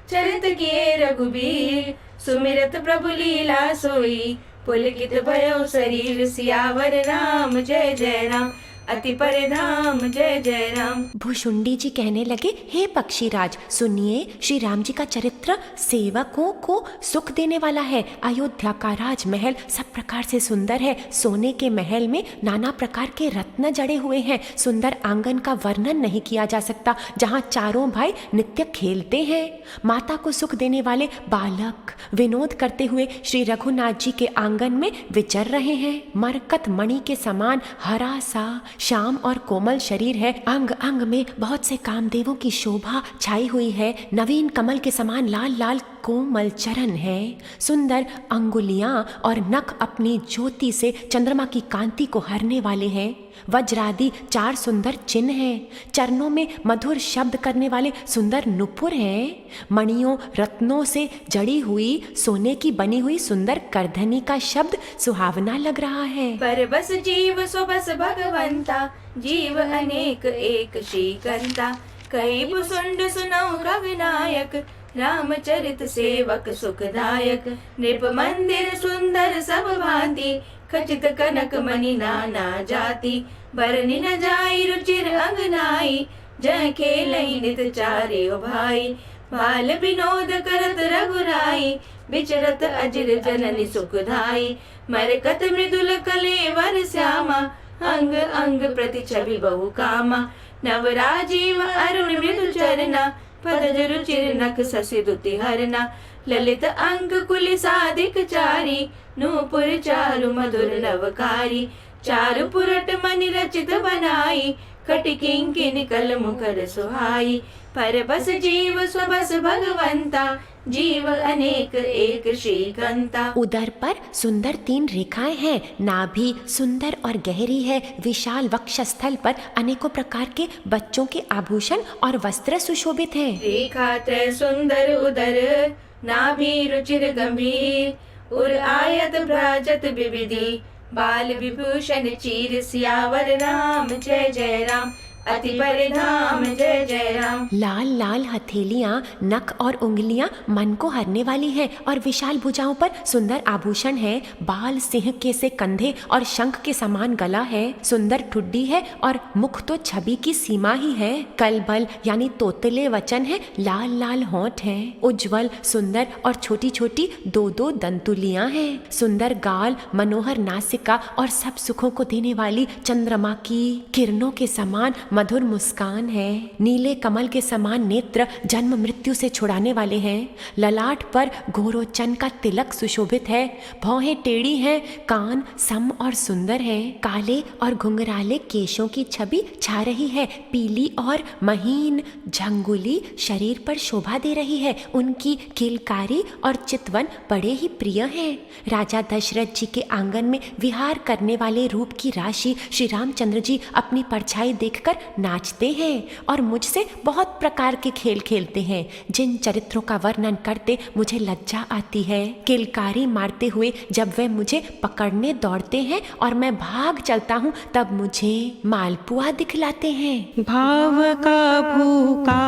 चरित किए रघुबीर, सुमिरत प्रभु लीला सोई। पुलकित भयो शरीर, सियावर राम जय जय राम, अति परिधाम जय जय राम। भुशुंडी जी कहने लगे, हे पक्षीराज सुनिए, श्री राम जी का चरित्र सेवकों को सुख देने वाला है। अयोध्या का राजमहल सब प्रकार से सुंदर है। सोने के महल में नाना प्रकार के रत्न जड़े हुए हैं। सुंदर आंगन का वर्णन नहीं किया जा सकता, जहाँ चारों भाई नित्य खेलते हैं। माता को सुख देने वाले बालक विनोद करते हुए श्री रघुनाथ जी के आंगन में विचर रहे हैं। मरकत मणि के समान हरा सा श्याम और कोमल शरीर है। अंग अंग में बहुत से कामदेवों की शोभा छाई हुई है। नवीन कमल के समान लाल लाल कोमल चरण है। सुंदर अंगुलियां और नख अपनी ज्योति से चंद्रमा की कांति को हरने वाले हैं। वज्रादि 4 सुंदर चिन्ह हैं। चरणों में मधुर शब्द करने वाले सुंदर नुपुर हैं। मणियों रत्नों से जड़ी हुई सोने की बनी हुई सुंदर करधनी का शब्द सुहावना लग रहा है। पर बस जीव स्वबस भगवंता, जीव अनेक एक श्रीकंता। कई भुसुंड सुनऊ रघुनायक, रामचरित सेवक सुखदायक। नृप मंदिर सुंदर सब भांति, खचित कनक मणि नाना जाति। बरनि न जाई रुचिर अंगनाई, जय खेलहि नित चारे भाई। बाल विनोद करत रघुराई, विचरत अजिर जननी सुखदाई। मरकत मृदुल कलेवर श्यामा, अंग अंग प्रति छवि बहु कामा। नव राजीव अरुण मृदु चरना, पदज रुचिर नख शशि दुति हरना। ललित अंक कुल साधिक चारी, नूपुर चारु मधुर नवकारी। चारु पुरट मणि रचित बनाई, कटिकिंकिन कल मुखर सुहाई। पर बस जीव स्वबस भगवंता, जीव अनेक एक श्रीकंता। उदर पर सुंदर 3 रेखाएं हैं। नाभि सुंदर और गहरी है। विशाल वक्षस्थल पर अनेकों प्रकार के बच्चों के आभूषण और वस्त्र सुशोभित हैं। रेखा त्रय सुंदर उदर, नाभि रुचिर गंभीर। उर आयत भ्राजत विविधि, बाल विभूषण चीर। सियावर राम जय जय राम, अति परिधाम जय जय राम। लाल लाल हथेलियां, नख और उंगलियां मन को हरने वाली हैं और विशाल भुजाओं पर सुंदर आभूषण है। बाल सिंह के से कंधे और शंख के समान गला है। सुंदर ठुड्डी है और मुख तो छवि की सीमा ही है। कलबल यानी तोतले वचन है, लाल लाल होंठ है। उज्जवल, सुंदर और छोटी छोटी दो दो दंतुलियां हैं। सुंदर गाल, मनोहर नासिका और सब सुखों को देने वाली चंद्रमा की किरणों के समान मधुर मुस्कान है। नीले कमल के समान नेत्र जन्म मृत्यु से छुड़ाने वाले हैं। ललाट पर गोरोचन का तिलक सुशोभित है। भौहें टेढ़ी हैं, कान सम और सुंदर हैं। काले और घुंघराले केशों की छवि छा रही है। पीली और महीन झंगुली शरीर पर शोभा दे रही है। उनकी किलकारी और चितवन बड़े ही प्रिय हैं। राजा दशरथ जी के आंगन में विहार करने वाले रूप की राशि श्री रामचंद्र जी अपनी परछाई देखकर नाचते हैं और मुझसे बहुत प्रकार के खेल खेलते हैं, जिन चरित्रों का वर्णन करते मुझे लज्जा आती है। किलकारी मारते हुए जब वे मुझे पकड़ने दौड़ते हैं और मैं भाग चलता हूँ, तब मुझे मालपुआ दिखलाते हैं। भाव का भूखा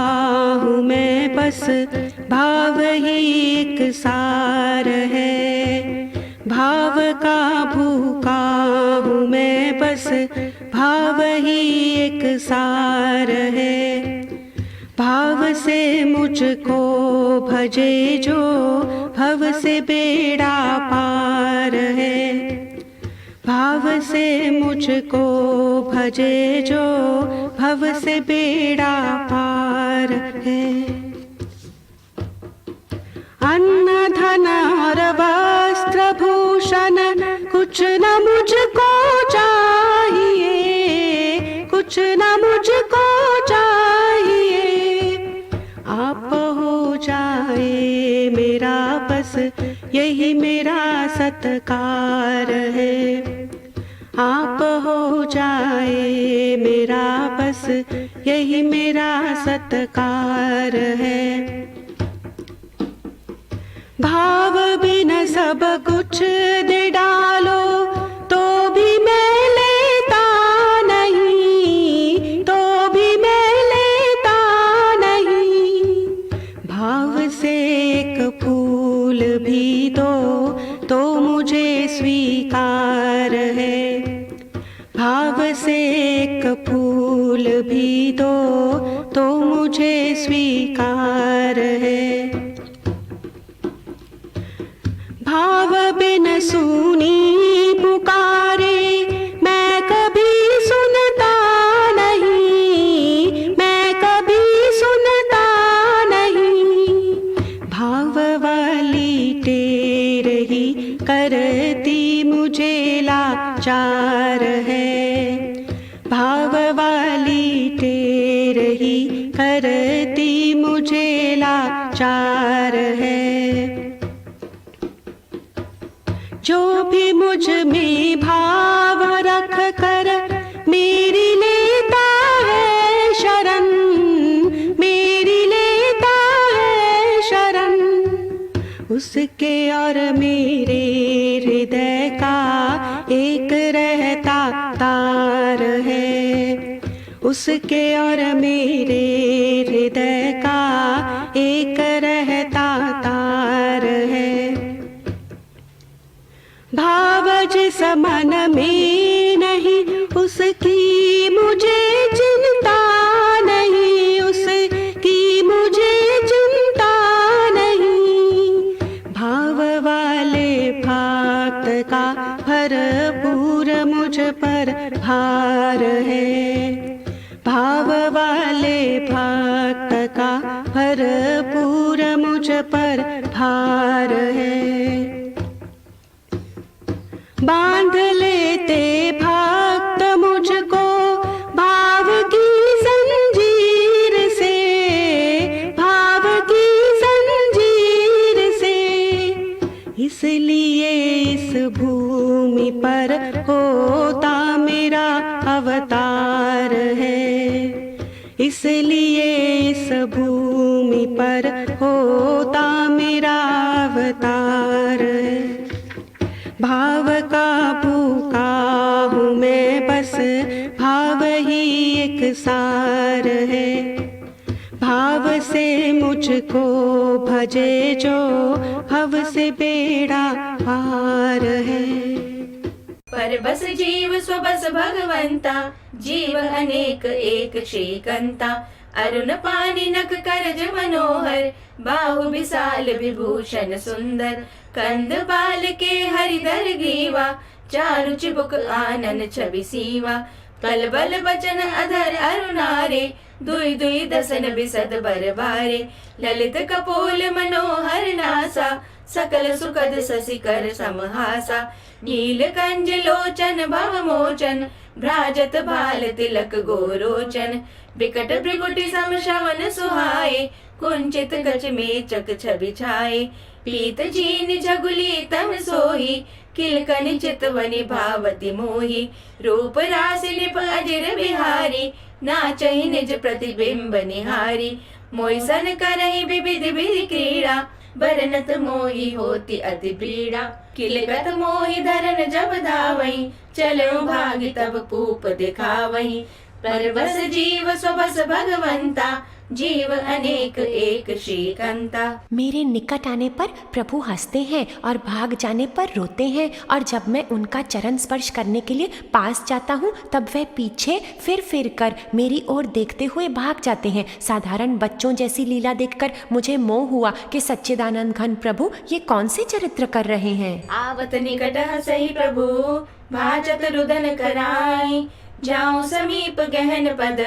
हूँ मैं, बस भाव ही एक सार है। भाव का भूखा हूँ मैं, बस भाव ही एक सार है। भाव से मुझको भजे जो भव से बेड़ा पार है। भाव से मुझको भजे जो भव से बेड़ा पार है। अन्न धन और वस्त्र भूषण कुछ न मुझको चाहिए, कुछ न मुझको चाहिए। आप हो जाए मेरा बस, यही मेरा सत्कार है। आप हो जाए मेरा बस, यही मेरा सत्कार है। भाव बिन सब कुछ दे डालो तो भी मैं लेता नहीं, तो भी मैं लेता नहीं। भाव से एक फूल भी दो तो मुझे स्वीकार है। भाव से एक फूल भी दो तो मुझे स्वीकार है। भाव बिन सुनी पुकारे मैं कभी सुनता नहीं, मैं कभी सुनता नहीं। भाव वाली टेर ही करती मुझे लाचार है। भाव वाली टेर ही करती मुझे लाचार है। जो भी मुझ में भाव रख कर मेरी लेता है शरण, मेरी लेता है शरण। उसके और मेरे हृदय का एक रहता तार है। उसके और मेरे हृदय का एक रहता तार है। भाव जिस मन में नहीं उसकी मुझे चिंता नहीं, उसकी मुझे चिंता नहीं। भाव वाले भक्त का भरपूर मुझ पर भार है। भाव वाले भक्त का भरपूर मुझ पर भार है। बांध लेते भक्त मुझको भाव की जंजीर से, भाव की जंजीर से। इसलिए इस भूमि पर होता मेरा अवतार है। इसलिए इस भूमि पर होता मेरा अवतार है। भाव का भूखा हूँ मैं, बस भाव ही एक सार है। भाव से मुझको भजे जो, भव से बेड़ा पार है। पर बस जीव स्वबस भगवंता, जीव अनेक एक श्रीकंता। अरुण पानी नक करज मनोहर, बाहु विशाल विभूषण सुंदर। कंद बाल के हरिधर ग्रीवा, चारु चिबुक आनन छवि सीवा। कल बल बचन अधर अरुणारे, दुई दुई दसन बिसद बरबारे। ललित कपोल मनोहर नासा, सकल सुखद शशिकर समहासा। नील कंज लोचन भव मोचन, भ्राजत भाल तिलक गोरोचन। विकट भृगुटि सम श्रवण सुहाए, कुंचित गज मेचक छवि छाए। पीत जीन झगुली तम सोही, किलकनि चितवनि भावति मोही। रूप रासि निप अजिर बिहारी, नाचहि निज प्रतिबिंब निहारी। मोइसन करहि विविध विधि क्रीड़ा, बरनत मोहि होति अति पीड़ा। किलकत मोहि धरन जब धावहि, चलो भागि तब पूप दिखावहि। पर बस जीव स्वबस भगवंता, जीव अनेक एक श्रीकंता। मेरे निकट आने पर प्रभु हंसते हैं और भाग जाने पर रोते हैं, और जब मैं उनका चरण स्पर्श करने के लिए पास जाता हूँ तब वह पीछे फिर कर मेरी ओर देखते हुए भाग जाते हैं। साधारण बच्चों जैसी लीला देखकर मुझे मोह हुआ कि सच्चिदानंद घन प्रभु ये कौन से चरित्र कर रहे हैं। आवत निकट हसहि प्रभु, भाजत रुदन कराई। जाऊं समीप गहन पद,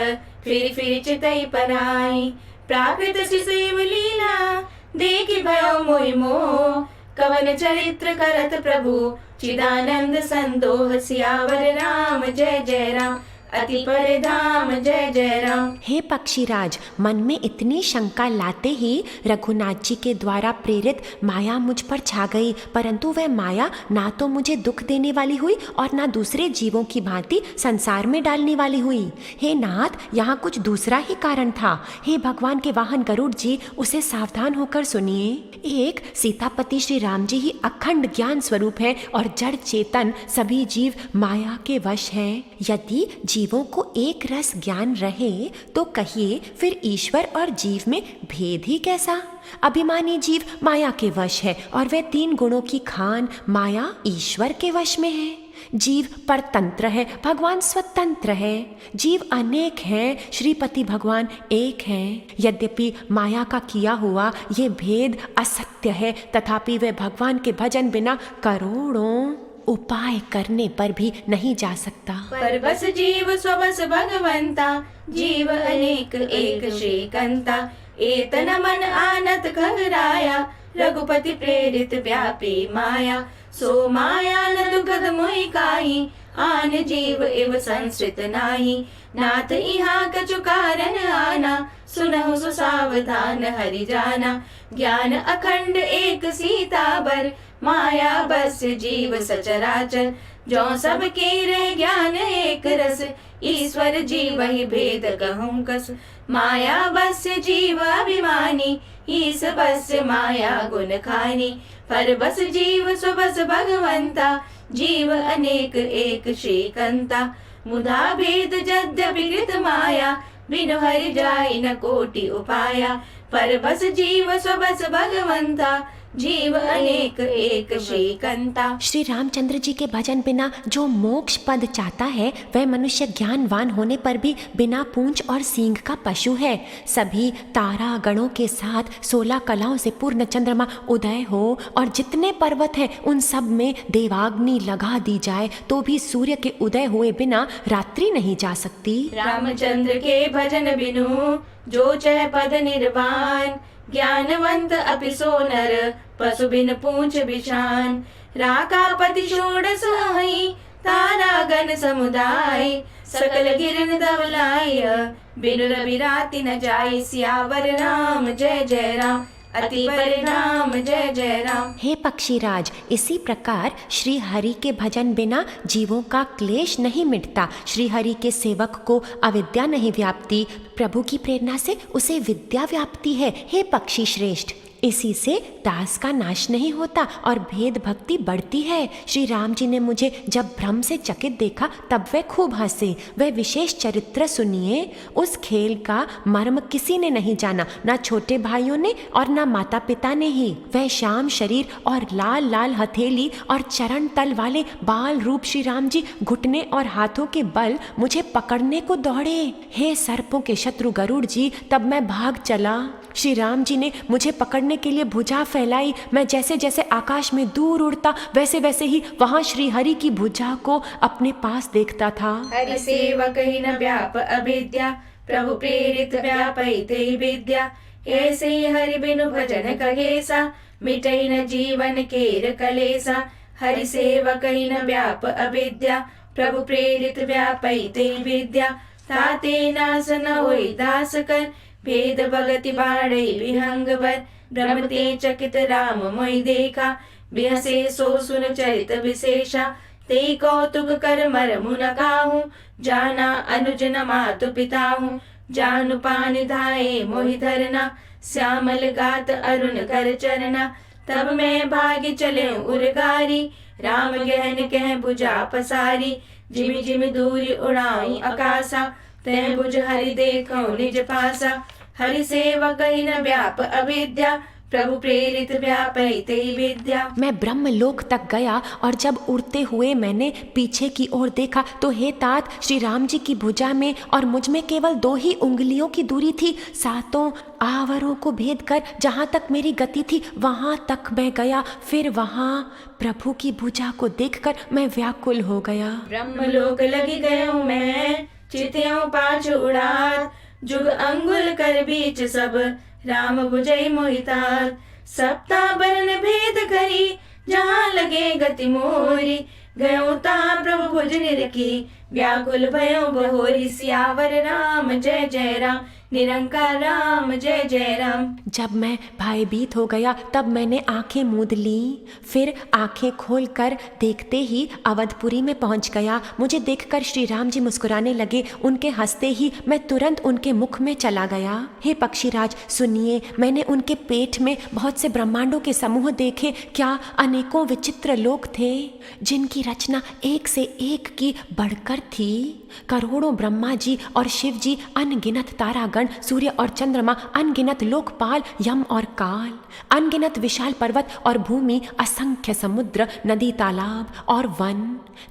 फिर चितई पराई। प्राकृत शिशु लीला, देखि भयो मोहि मोह। कवन चरित्र करत प्रभु, चिदानंद संदोह। सियावर राम जय जय राम, अति परिधाम जय जय राम। हे पक्षीराज, मन में इतनी शंका लाते ही रघुनाथ जी के द्वारा प्रेरित माया मुझ पर छा गई, परंतु वह माया ना तो मुझे दुख देने वाली हुई और ना दूसरे जीवों की भांति संसार में डालने वाली हुई। हे नाथ, यहाँ कुछ दूसरा ही कारण था। हे भगवान के वाहन गरुड़ जी, उसे सावधान होकर सुनिए। एक सीतापति श्री राम जी ही अखंड ज्ञान स्वरूप है और जड़ चेतन सभी जीव माया के वश हैं। यदि जीवों को एक रस ज्ञान रहे तो कहिए फिर ईश्वर और जीव में भेद ही कैसा। अभिमानी जीव माया के वश है और वह 3 गुणों की खान माया ईश्वर के वश में है। जीव परतंत्र है, भगवान स्वतंत्र है। जीव अनेक हैं, श्रीपति भगवान एक हैं। यद्यपि माया का किया हुआ ये भेद असत्य है, तथापि वे भगवान के भजन बिना करोड़ों उपाय करने पर भी नहीं जा सकता। पर बस जीव स्वबस भगवंता, जीव अनेक एक श्रीकंता। एतन मन आनत खगराया, रघुपति प्रेरित व्यापी माया। सो माया न दुखद मोहि काहि, आन जीव इव संसृत नाहि। नाथ इहाँ कछु कारण आना, सुनहु सुसावधान हरि जाना। ज्ञान अखंड एक सीताबर, माया बस जीव सचराचर। जो सब के रह ज्ञान एक रस, ईश्वर जीव ही भेद कहूँ कस। माया बस जीव अभिमानी, ईस बस माया गुण खानी। पर बस जीव स्वबस भगवंता, जीव अनेक एक श्रीकंता। मुधा भेद यद्यपि कृत माया, बिनु हरि जाय न कोटि उपाया। पर बस जीव स्वबस भगवंता, जीव अनेक एक श्रीकंता। श्री रामचंद्र जी के भजन बिना जो मोक्ष पद चाहता है वह मनुष्य ज्ञानवान होने पर भी बिना पूंछ और सींग का पशु है। सभी तारा गणों के साथ 16 कलाओं से पूर्ण चंद्रमा उदय हो और जितने पर्वत हैं उन सब में देवाग्नि लगा दी जाए तो भी सूर्य के उदय हुए बिना रात्रि नहीं जा सकती। रामचंद्र के भजन बिनु जो चह पद निर्वाण। ज्ञानवंत अपि सो नर, पशु बिन पूंछ बिशान। राकापति षोडश अहि, तारा गण समुदाय। सकल गिरन धवलाय, बिनु रवि राति न जाय। सियावर राम जय जय राम, अति परिणाम जय जय राम। हे पक्षीराज, इसी प्रकार श्री हरि के भजन बिना जीवों का क्लेश नहीं मिटता। श्री हरि के सेवक को अविद्या नहीं व्यापती, प्रभु की प्रेरणा से उसे विद्या व्याप्ति है। हे पक्षी श्रेष्ठ, इसी से दास का नाश नहीं होता और भेद भक्ति बढ़ती है। श्री राम जी ने मुझे जब भ्रम से चकित देखा तब वे खूब हंसे। वह विशेष चरित्र सुनिए। उस खेल का मर्म किसी ने नहीं जाना, ना छोटे भाइयों ने और ना माता पिता ने ही। वह श्याम शरीर और लाल लाल हथेली और चरण तल वाले बाल रूप श्री राम जी घुटने और हाथों के बल मुझे पकड़ने को दौड़े। हे सर्पों के शत्रु गरुड़ जी, तब मैं भाग चला। श्री राम जी ने मुझे पकड़ने के लिए भुजा फैलाई। मैं जैसे जैसे आकाश में दूर उड़ता वैसे वैसे ही वहां श्री हरि की भुजा को अपने पास देखता था। हरि सेवक ही न व्याप अविद्या, प्रभु प्रेरित व्यापैते विद्या। ऐसे हरि बिनु भजन कगेसा, मिटई न जीवन केर कलेसा। हरि सेवक ही न व्याप अविद्या, प्रभु प्रेरित व्यापैते विद्या। ताते नास न होई दास कर, भेद भगति बाढ़े विहंग बर। ब्रह्मते चकित राम मोहि देखा, बिहसे सो सुन चरित विशेषा। ते कौतुक कर मरमु न काहू, जाना अनुज न मातु पिता हूँ। जानु पानि धाये मोहि धरना, श्यामल गात अरुण कर चरना। तब मैं भागी चले उरगारी, राम गहन कह भुजा पसारी। जिमि जिमि दूरी उड़ाई आकाशा, तह बुझ हरि देखो निज पासा। हरि सेवक ही न व्याप अविद्या, प्रभु प्रेरित व्यापैते विद्या। मैं ब्रह्म लोक तक गया और जब उड़ते हुए मैंने पीछे की ओर देखा तो हे तात, श्री राम जी की भुजा में और मुझ में केवल 2 ही उंगलियों की दूरी थी। सातों आवरों को भेद कर जहाँ तक मेरी गति थी वहाँ तक मैं गया। फिर वहाँ प्रभु की भुजा को देखकर मैं व्याकुल हो गया। ब्रह्म लोक लगी गयो मैं, चित्यों पाछ उड़ात। जुग अंगुल कर बीच सब, राम बुझई मोहितात। सप्ता बरन भेद करी, जहाँ लगे गति मोरी। गयो ता प्रभु भुज निरखी, व्याकुल भयो बहोरी। सियावर राम जय जय राम, निरंकार राम जय जय राम। जब मैं भयभीत हो गया तब मैंने आंखें मूंद ली। फिर आंखें खोलकर देखते ही अवधपुरी में पहुंच गया। मुझे देखकर श्री राम जी मुस्कुराने लगे। उनके हंसते ही मैं तुरंत उनके मुख में चला गया। हे पक्षीराज सुनिए, मैंने उनके पेट में बहुत से ब्रह्मांडों के समूह देखे। क्या अनेकों विचित्र लोक थे जिनकी रचना एक से एक की बढ़कर थी। करोड़ों ब्रह्मा जी और शिव जी, अनगिनत तारागण, सूर्य और चंद्रमा, अनगिनत लोकपाल, यम और काल, अनगिनत विशाल पर्वत और भूमि, असंख्य समुद्र, नदी, तालाब और वन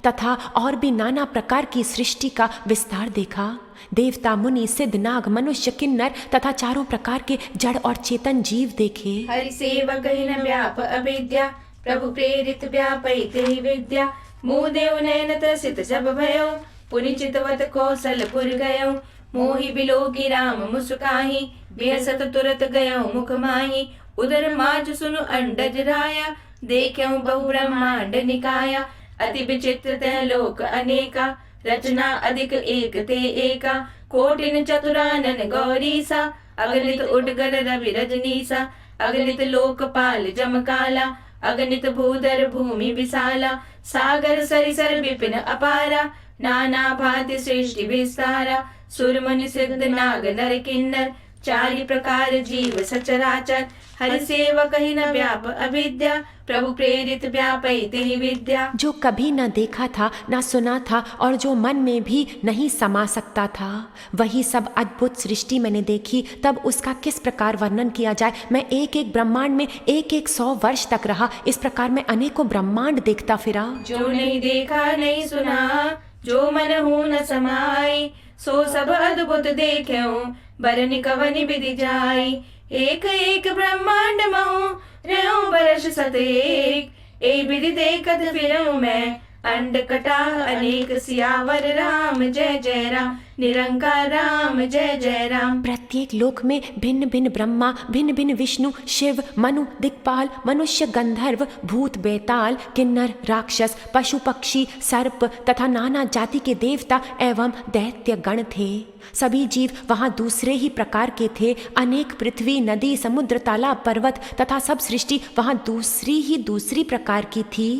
तथा और भी नाना प्रकार की सृष्टि का विस्तार देखा। देवता, मुनि, सिद्ध, नाग, मनुष्य, किन्नर तथा चारों प्रकार के जड़ और चेतन जीव देखे। हरि सेवक ही न व्याप अविद्या, प्रभु प्रेरित व्यापैते विद्या। मुँह देव नयन त्रसित जब भयो, पुनि चितवत कौशलपुर गयो। मोहि बिलोकी राम मुस्काही, बिहसत तुरत गयो मुख माही। उदर माज सुनु अंडज राया, देख्यऊ बहु ब्रह्मांड निकाया। अति विचित्र तह लोक अनेका, रचना अधिक एक ते एका। कोटिन चतुरानन गौरीसा, अगणित उडगर रवि रजनीसा। अगणित लोकपाल जमकाला, अगणित भूधर भूमि विशाला। सागर सरिसर विपिन अपारा, नाना भांति सृष्टि विस्तारा। सुर मुनि सिद्ध नाग नर किन्नर, चारि प्रकार जीव सचराचर। हरि सेवक ही न व्याप अविद्या, प्रभु प्रेरित व्यापैते विद्या। जो कभी न देखा था न सुना था और जो मन में भी नहीं समा सकता था, वही सब अद्भुत सृष्टि मैंने देखी। तब उसका किस प्रकार वर्णन किया जाए। मैं एक एक ब्रह्मांड में एक 100 वर्ष तक रहा। इस प्रकार मैं अनेकों ब्रह्मांड देखता फिरा। जो नहीं देखा नहीं सुना, जो मन हो न समाई। सो सब अद्भुत देख्यऊ, बरनि कवनि विधि जाई। एक एक ब्रह्मांड महु, रहूं बरस सत एक। ए विधि देखत फिरऊं मैं, अंड कटा अनेक। सियावर राम जय जय राम, निरंकार राम जय जय राम। प्रत्येक लोक में भिन्न भिन्न ब्रह्मा, भिन्न भिन्न विष्णु, शिव, मनु, दिक्पाल, मनुष्य, गंधर्व, भूत, बेताल, किन्नर, राक्षस, पशु, पक्षी, सर्प तथा नाना जाति के देवता एवं दैत्य गण थे। सभी जीव वहाँ दूसरे ही प्रकार के थे। अनेक पृथ्वी, नदी, समुद्र, तालाब, पर्वत तथा सब सृष्टि वहाँ दूसरी प्रकार की थी।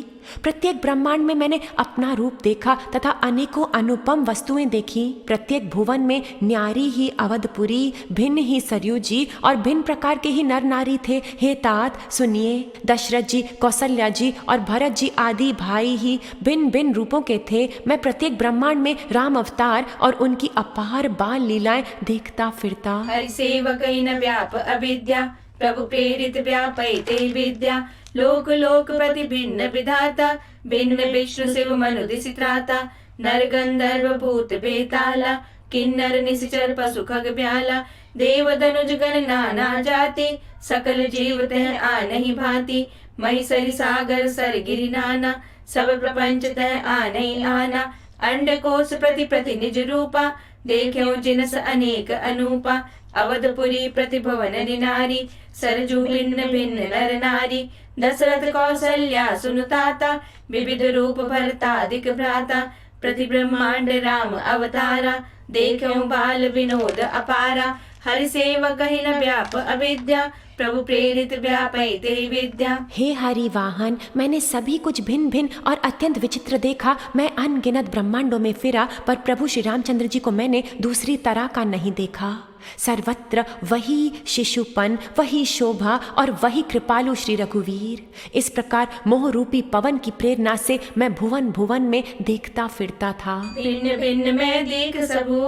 प्रत्येक ब्रह्मांड में मैंने अपना रूप देखा तथा अनेकों अनुपम वस्तुएं देखी। प्रत्येक भुवन में न्यारी ही अवधपुरी, भिन्न ही सरयू जी और भिन्न प्रकार के ही नर नारी थे। हे तात सुनिए, दशरथ जी, कौशल्या जी और भरत जी आदि भाई ही भिन्न भिन्न रूपों के थे। मैं प्रत्येक ब्रह्मांड में राम अवतार और उनकी अपार बाल लीलाएं देखता फिरता। हरि सेवक न व्याप अविद्या, प्रभु प्रेरित व्यापैते विद्या। लोक लोक प्रति भिन्न विधाता, भिन्न विष्णु शिव मनु दिसित्राता। नर गंधर्व भूत बेताला, किन्नर निश्चर पशु खग ब्याला। देव धनुज गण नाना जाति, सकल जीव तह आनहि भांति। महिषरि सागर सर गिरि नाना, सब प्रपंच तह आनहि आना। अंड कोश प्रति प्रति निज रूपा, देख्यो जिनस अनेक अनूपा। अवधपुरी प्रति भुवन निनारी, सरजू भिन्न भिन्न नर नारी। दशरथ कौशल्या सुनुताता, विविध रूप भरतादिक भ्राता। प्रति ब्रह्मांड राम अवतारा, देख्यो बाल विनोद अपारा। हरि सेवक न व्याप अविद्या, प्रभु प्रेरित व्यापैते विद्या। हे हरि वाहन, मैंने सभी कुछ भिन्न भिन्न और अत्यंत विचित्र देखा। मैं अनगिनत ब्रह्मांडों में फिरा, पर प्रभु श्री रामचंद्र जी को मैंने दूसरी तरह का नहीं देखा। सर्वत्र वही शिशुपन, वही शोभा और वही कृपालु श्री रघुवीर। इस प्रकार मोह रूपी पवन की प्रेरणा से मैं भुवन भुवन में देखता फिरता था। भिन्न भिन्न मैं देख सबू,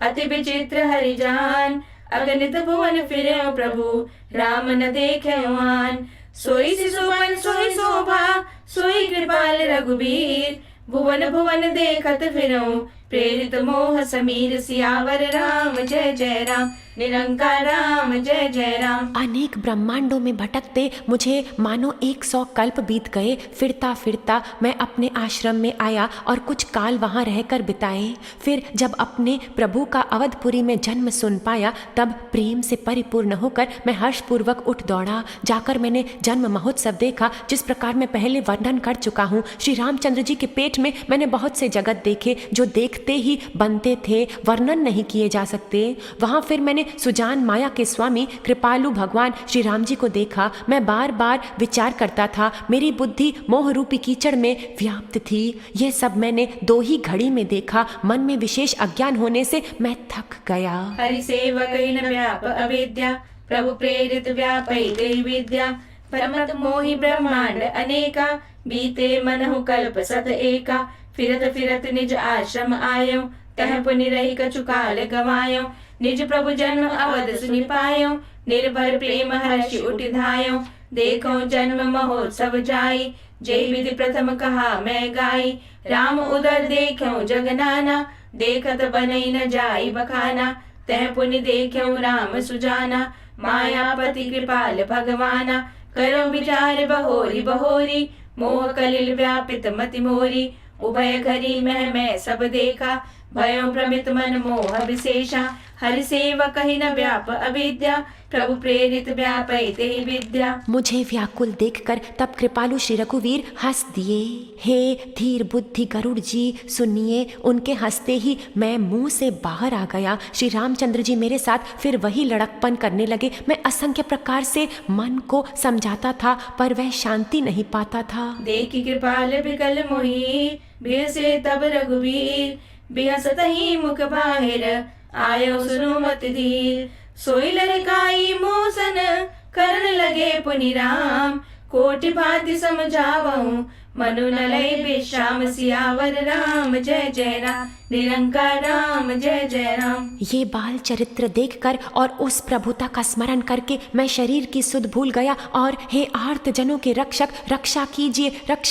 अति विचित्र हरि जान। अगणित भुवन फिरे प्रभु, राम न देखे आन। सोई शिशुपन सोई शोभा, सोई कृपाल रघुबीर। भुवन भुवन देखत फिरऊं, प्रेरित मोह समीर। सियावर राम जय जय राम, निरंकार राम जय जय राम। अनेक ब्रह्मांडों में भटकते मुझे मानो 100 कल्प बीत गए। फिरता फिरता मैं अपने आश्रम में आया और कुछ काल वहाँ रहकर बिताए। फिर जब अपने प्रभु का अवधपुरी में जन्म सुन पाया, तब प्रेम से परिपूर्ण होकर मैं हर्षपूर्वक उठ दौड़ा। जाकर मैंने जन्म महोत्सव देखा, जिस प्रकार मैं पहले वर्णन कर चुका हूँ। श्री रामचंद्र जी के पेट में मैंने बहुत से जगत देखे, जो देखते ही बनते थे, वर्णन नहीं किए जा सकते। वहाँ फिर मैंने सुजान माया के स्वामी कृपालु भगवान श्री राम जी को देखा। मैं बार बार विचार करता था, मेरी बुद्धि मोह रूपी कीचड़ में व्याप्त थी। यह सब मैंने 2 ही घड़ी में देखा। मन में विशेष अज्ञान होने से मैं थक गया। हरि सेवक न व्याप अविद्या, प्रभु प्रेरित व्यापैते विद्या। परमत मोहि ब्रह्मांड अनेका, बीते मनहु कल्प सत एका। फिरत फिरत निज आश्रम आयो, तह पुनि रही कछु काल गवायो। निज प्रभु जन्म अवध सुनि पायो, निर्भर प्रेम हर्षि उठि धायो। देखो जन्म महोत्सव जाई, जय विधि प्रथम कहा मैं गाई। राम उदर देखो जग नाना, देखत बनई न जाई बखाना। तह पुनि देखो राम सुजाना, मायापति कृपाल भगवाना। करो विचार बहोरी बहोरी, मोह कलिल व्यापित मति मोरी। उभय घरी मैं सब देखा, भयो भ्रमित मन मोह विशेषा। हरि सेवक न व्याप अविद्या, प्रभु प्रेरित व्यापैते विद्या। मुझे व्याकुल देखकर तब कृपालु श्री रघुवीर हंस दिए। हे धीर बुद्धि गरुड़ जी, सुनिए। उनके हंसते ही मैं मुंह से बाहर आ गया। श्री रामचंद्र जी मेरे साथ फिर वही लड़कपन करने लगे। मैं असंख्य प्रकार से मन को समझाता था, पर वह शांति नहीं पाता था। देखी कृपाल बिकल मोही, बिहसे तब रघुवीर। बिहसत ही मुख बाहिर, आयो सुनु मत धीर। सोई लड़काई मोसन, करन लगे पुनि राम। कोटि भांति समझावहूँ, मनु न लय विश्राम। सियावर राम जय जय राम, निरंकार राम जय जय राम। ये बाल चरित्र देखकर और उस प्रभुता का स्मरण करके मैं शरीर की सुध भूल गया और हे आर्त जनों के रक्षक, रक्षा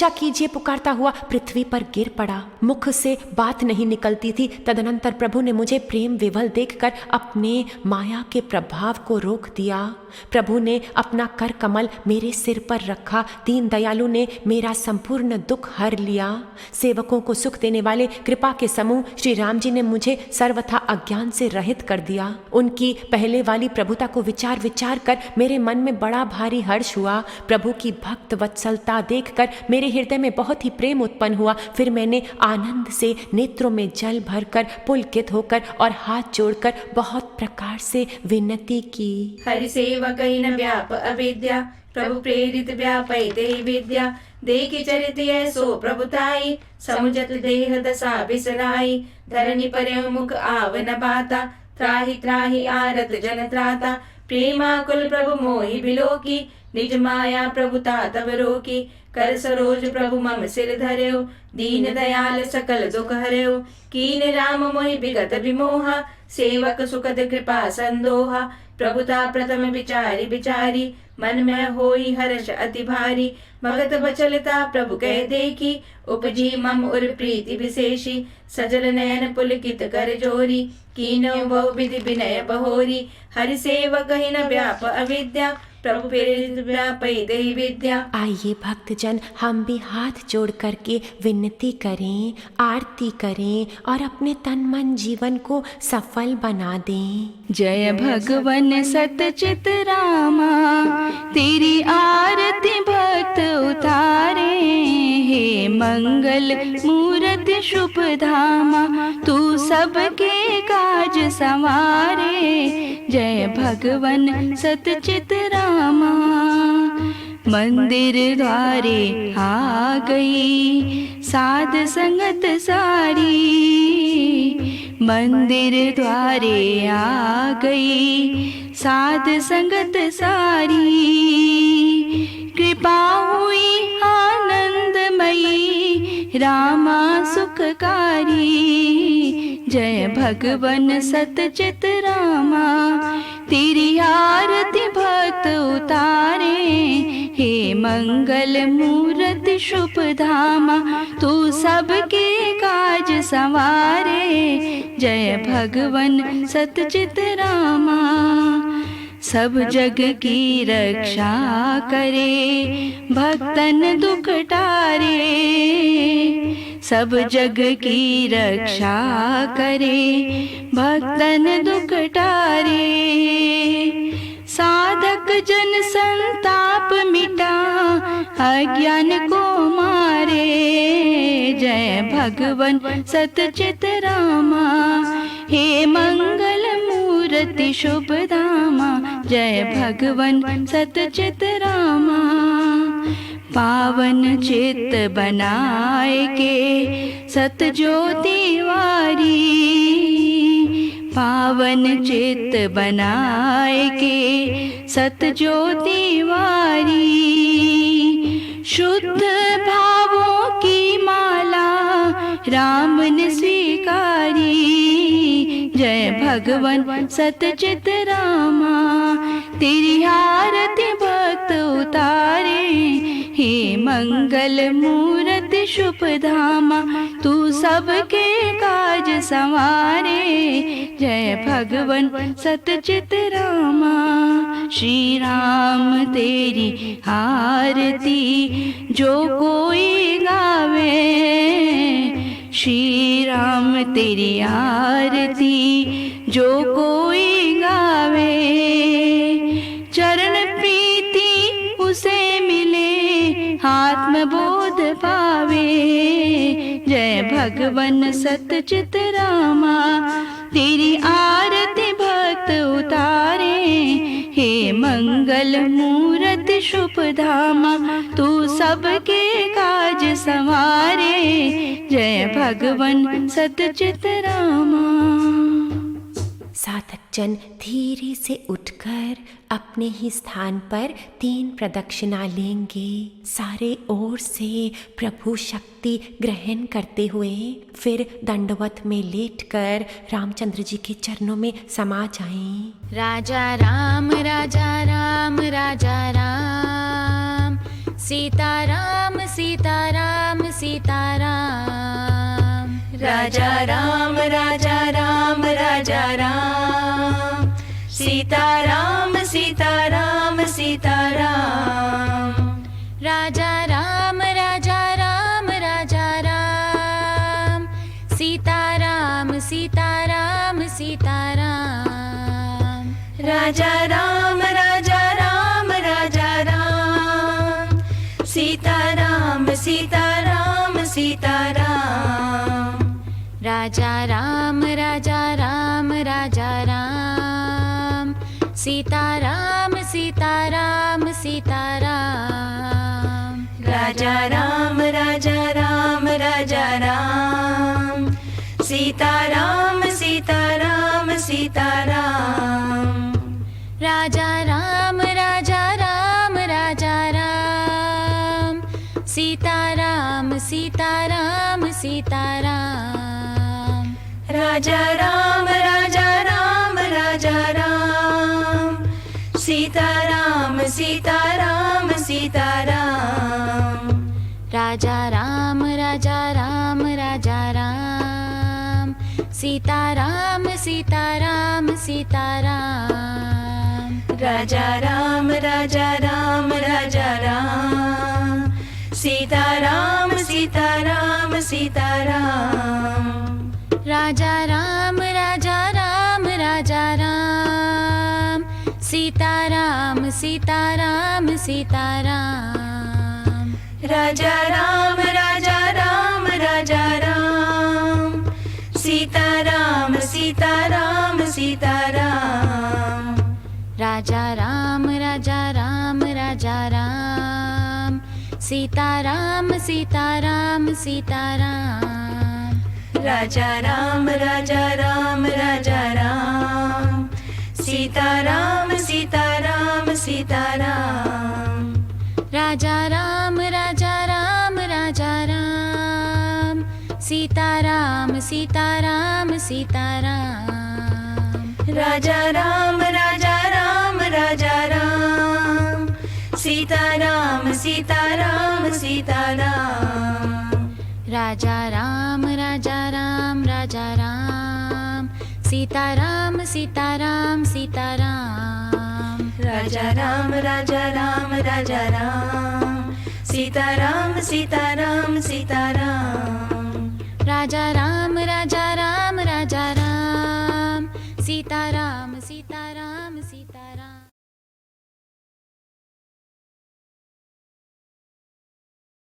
कीजिए पुकारता हुआ पृथ्वी पर गिर पड़ा। मुख से बात नहीं निकलती थी। तदनंतर प्रभु ने मुझे प्रेम विवल देखकर अपने माया के प्रभाव को रोक दिया। प्रभु ने अपना कर कमल मेरे सिर पर रखा। दीन दयालु ने मेरा संपूर्ण दुख हर लिया। सेवकों को सुख देने वाले कृपा के समूह श्री राम जी ने मुझे सर्वथा अज्ञान से रहित कर दिया। उनकी पहले वाली प्रभुता को विचार कर मेरे मन में बड़ा भारी हर्ष हुआ। प्रभु की भक्त वत्सलता देखकर मेरे हृदय में बहुत ही प्रेम उत्पन्न हुआ। फिर मैंने आनंद से नेत्रों में जल भरकर पुलकित होकर और हाथ जोड़कर बहुत प्रकार से विनती की। हरि सेवक न व्याप अविद्या, प्रभु प्रेरित व्यापैते विद्या। देखि चरित ऐसो प्रभुताई, समुझत देह दशा बिसराई। धरनी पर मुख आवन बाता, त्राहि त्राहि आरत जन त्राता। प्रेमाकुल प्रभु मोहि बिलोकी, निज माया प्रभुता तब रोकी। कर सरोज प्रभु मम सिर धर्यो, दीन दयाल सकल दुख हर्यो। कीन राम मोहि विगत विमोहा, सेवक सुखद कृपा संदोहा। प्रभुता प्रथम विचारी विचारी, मन में होई हर्ष अति भारी। भगत बचलता प्रभु कह देखी, उपजी मम उर प्रीति विशेषी। सजल नयन पुलकित कर जोरी, कीनो बहु विधि विनय बहोरी। हरि सेवक ही न व्याप अविद्या, प्रभु प्रेरित व्यापी देहि विद्या। आइए भक्तजन, हम भी हाथ जोड़ करके विनती करें, आरती करें और अपने तन मन जीवन को सफल बना दें। जय भगवन सतचित रामा, तेरी आरती भक्त उतारे। हे मंगल मूर्ति शुभ धामा, तू सबके काज संवारे। जय भगवन सतचित रामा। मंदिर द्वारे आ गई साध संगत सारी, मंदिर द्वारे आ गई साध संगत सारी। कृपा हुई आनंदमयी, रामा सुखकारी। जय भगवन सतचित रामा, तेरी आरती भक्त उतारे। हे मंगल मूर्ति शुभ धामा, तू सबके काज संवारे। जय भगवन सतचित रामा। सब जग की रक्षा करे, भक्तन दुख टारे। सब जग की रक्षा करे, भक्तन दुख टारे। साधक जन संताप मिटा, अज्ञान को मारे। जय भगवन सतचित रामा, हे मंगल मूर्ति शुभ धामा। जय भगवन सतचित रामा। पावन चित्त बनाए के सतज्योति वारी, पावन चित्त बनाए के सतज्योति वारी। शुद्ध भावों की माला राम ने स्वीकारी। जय भगवन सतचित रामा, तेरी आरती भक्त उतारे। हे मंगल मूर्ति शुभ धामा, तू सबके काज संवारे। जय भगवन सतचित रामा। श्री राम तेरी आरती जो कोई गावे, श्री राम तेरी आरती जो कोई गावे। चरण प्रीति उसे मिले, आत्मबोध पावे। जय भगवन सतचित रामा, तेरी आरती भक्त उतारे। हे मंगल मूर्ति शुभ धामा, तू सबके काज संवारे। जय भगवन सतचित रामा। साधक जन धीरे से उठकर अपने ही स्थान पर 3 प्रदक्षिणा लेंगे। सारे ओर से प्रभु शक्ति ग्रहण करते हुए फिर दंडवत में लेटकर रामचंद्र जी के चरणों में समा जाएं। राजा राम राजा राम राजा राम, सीता राम सीता राम सीता राम। राजा राम राजा राम राजा राम, सीता राम सीता राम सीता राम। राजा राम राजा राम राजा राम, सीता राम सीता राम सीता राम। राजा राम राजा राम राजा राम, सीता राम सीता राम सीता राम। राजा राम राजा राम राजा राम, सीता राम सीता राम सीता राम। राजा राम राजा राम राजा राम सीता राम सीता राम सीता राम राजा राम राजा राम राजा राम सीता राम सीता राम सीता राम राजा राम राजा राम राजा राम सीता राम सीता राम सीता राम राजा राम राजा राम राजा राम सीता राम सीता राम सीता राम राजा राम राजा राम राजा राम सीता राम सीता राम सीता राम राजा राम राजा राम राजा राम सीता राम सीता राम सीता राम राजा राम राजा राम राजा राम सीता राम सीता राम सीता राम राजा राम राजा राम राजा राम सीता राम सीता राम सीता राम राजा राम राजा राम राजा राम सीता राम सीता राम सीता राम राजा राम राजा राम राजा राम सीता राम सीता राम सीता राम राजा राम राजा राम राजा राम सीता राम सीता राम सीता राम राजा राम राजा राम राजा राम सीता राम सीता राम सीता राम राजा राम राजा राम राजा राम सीता राम सीता राम सीता राम राजा राम राजा राम राजा राम सीता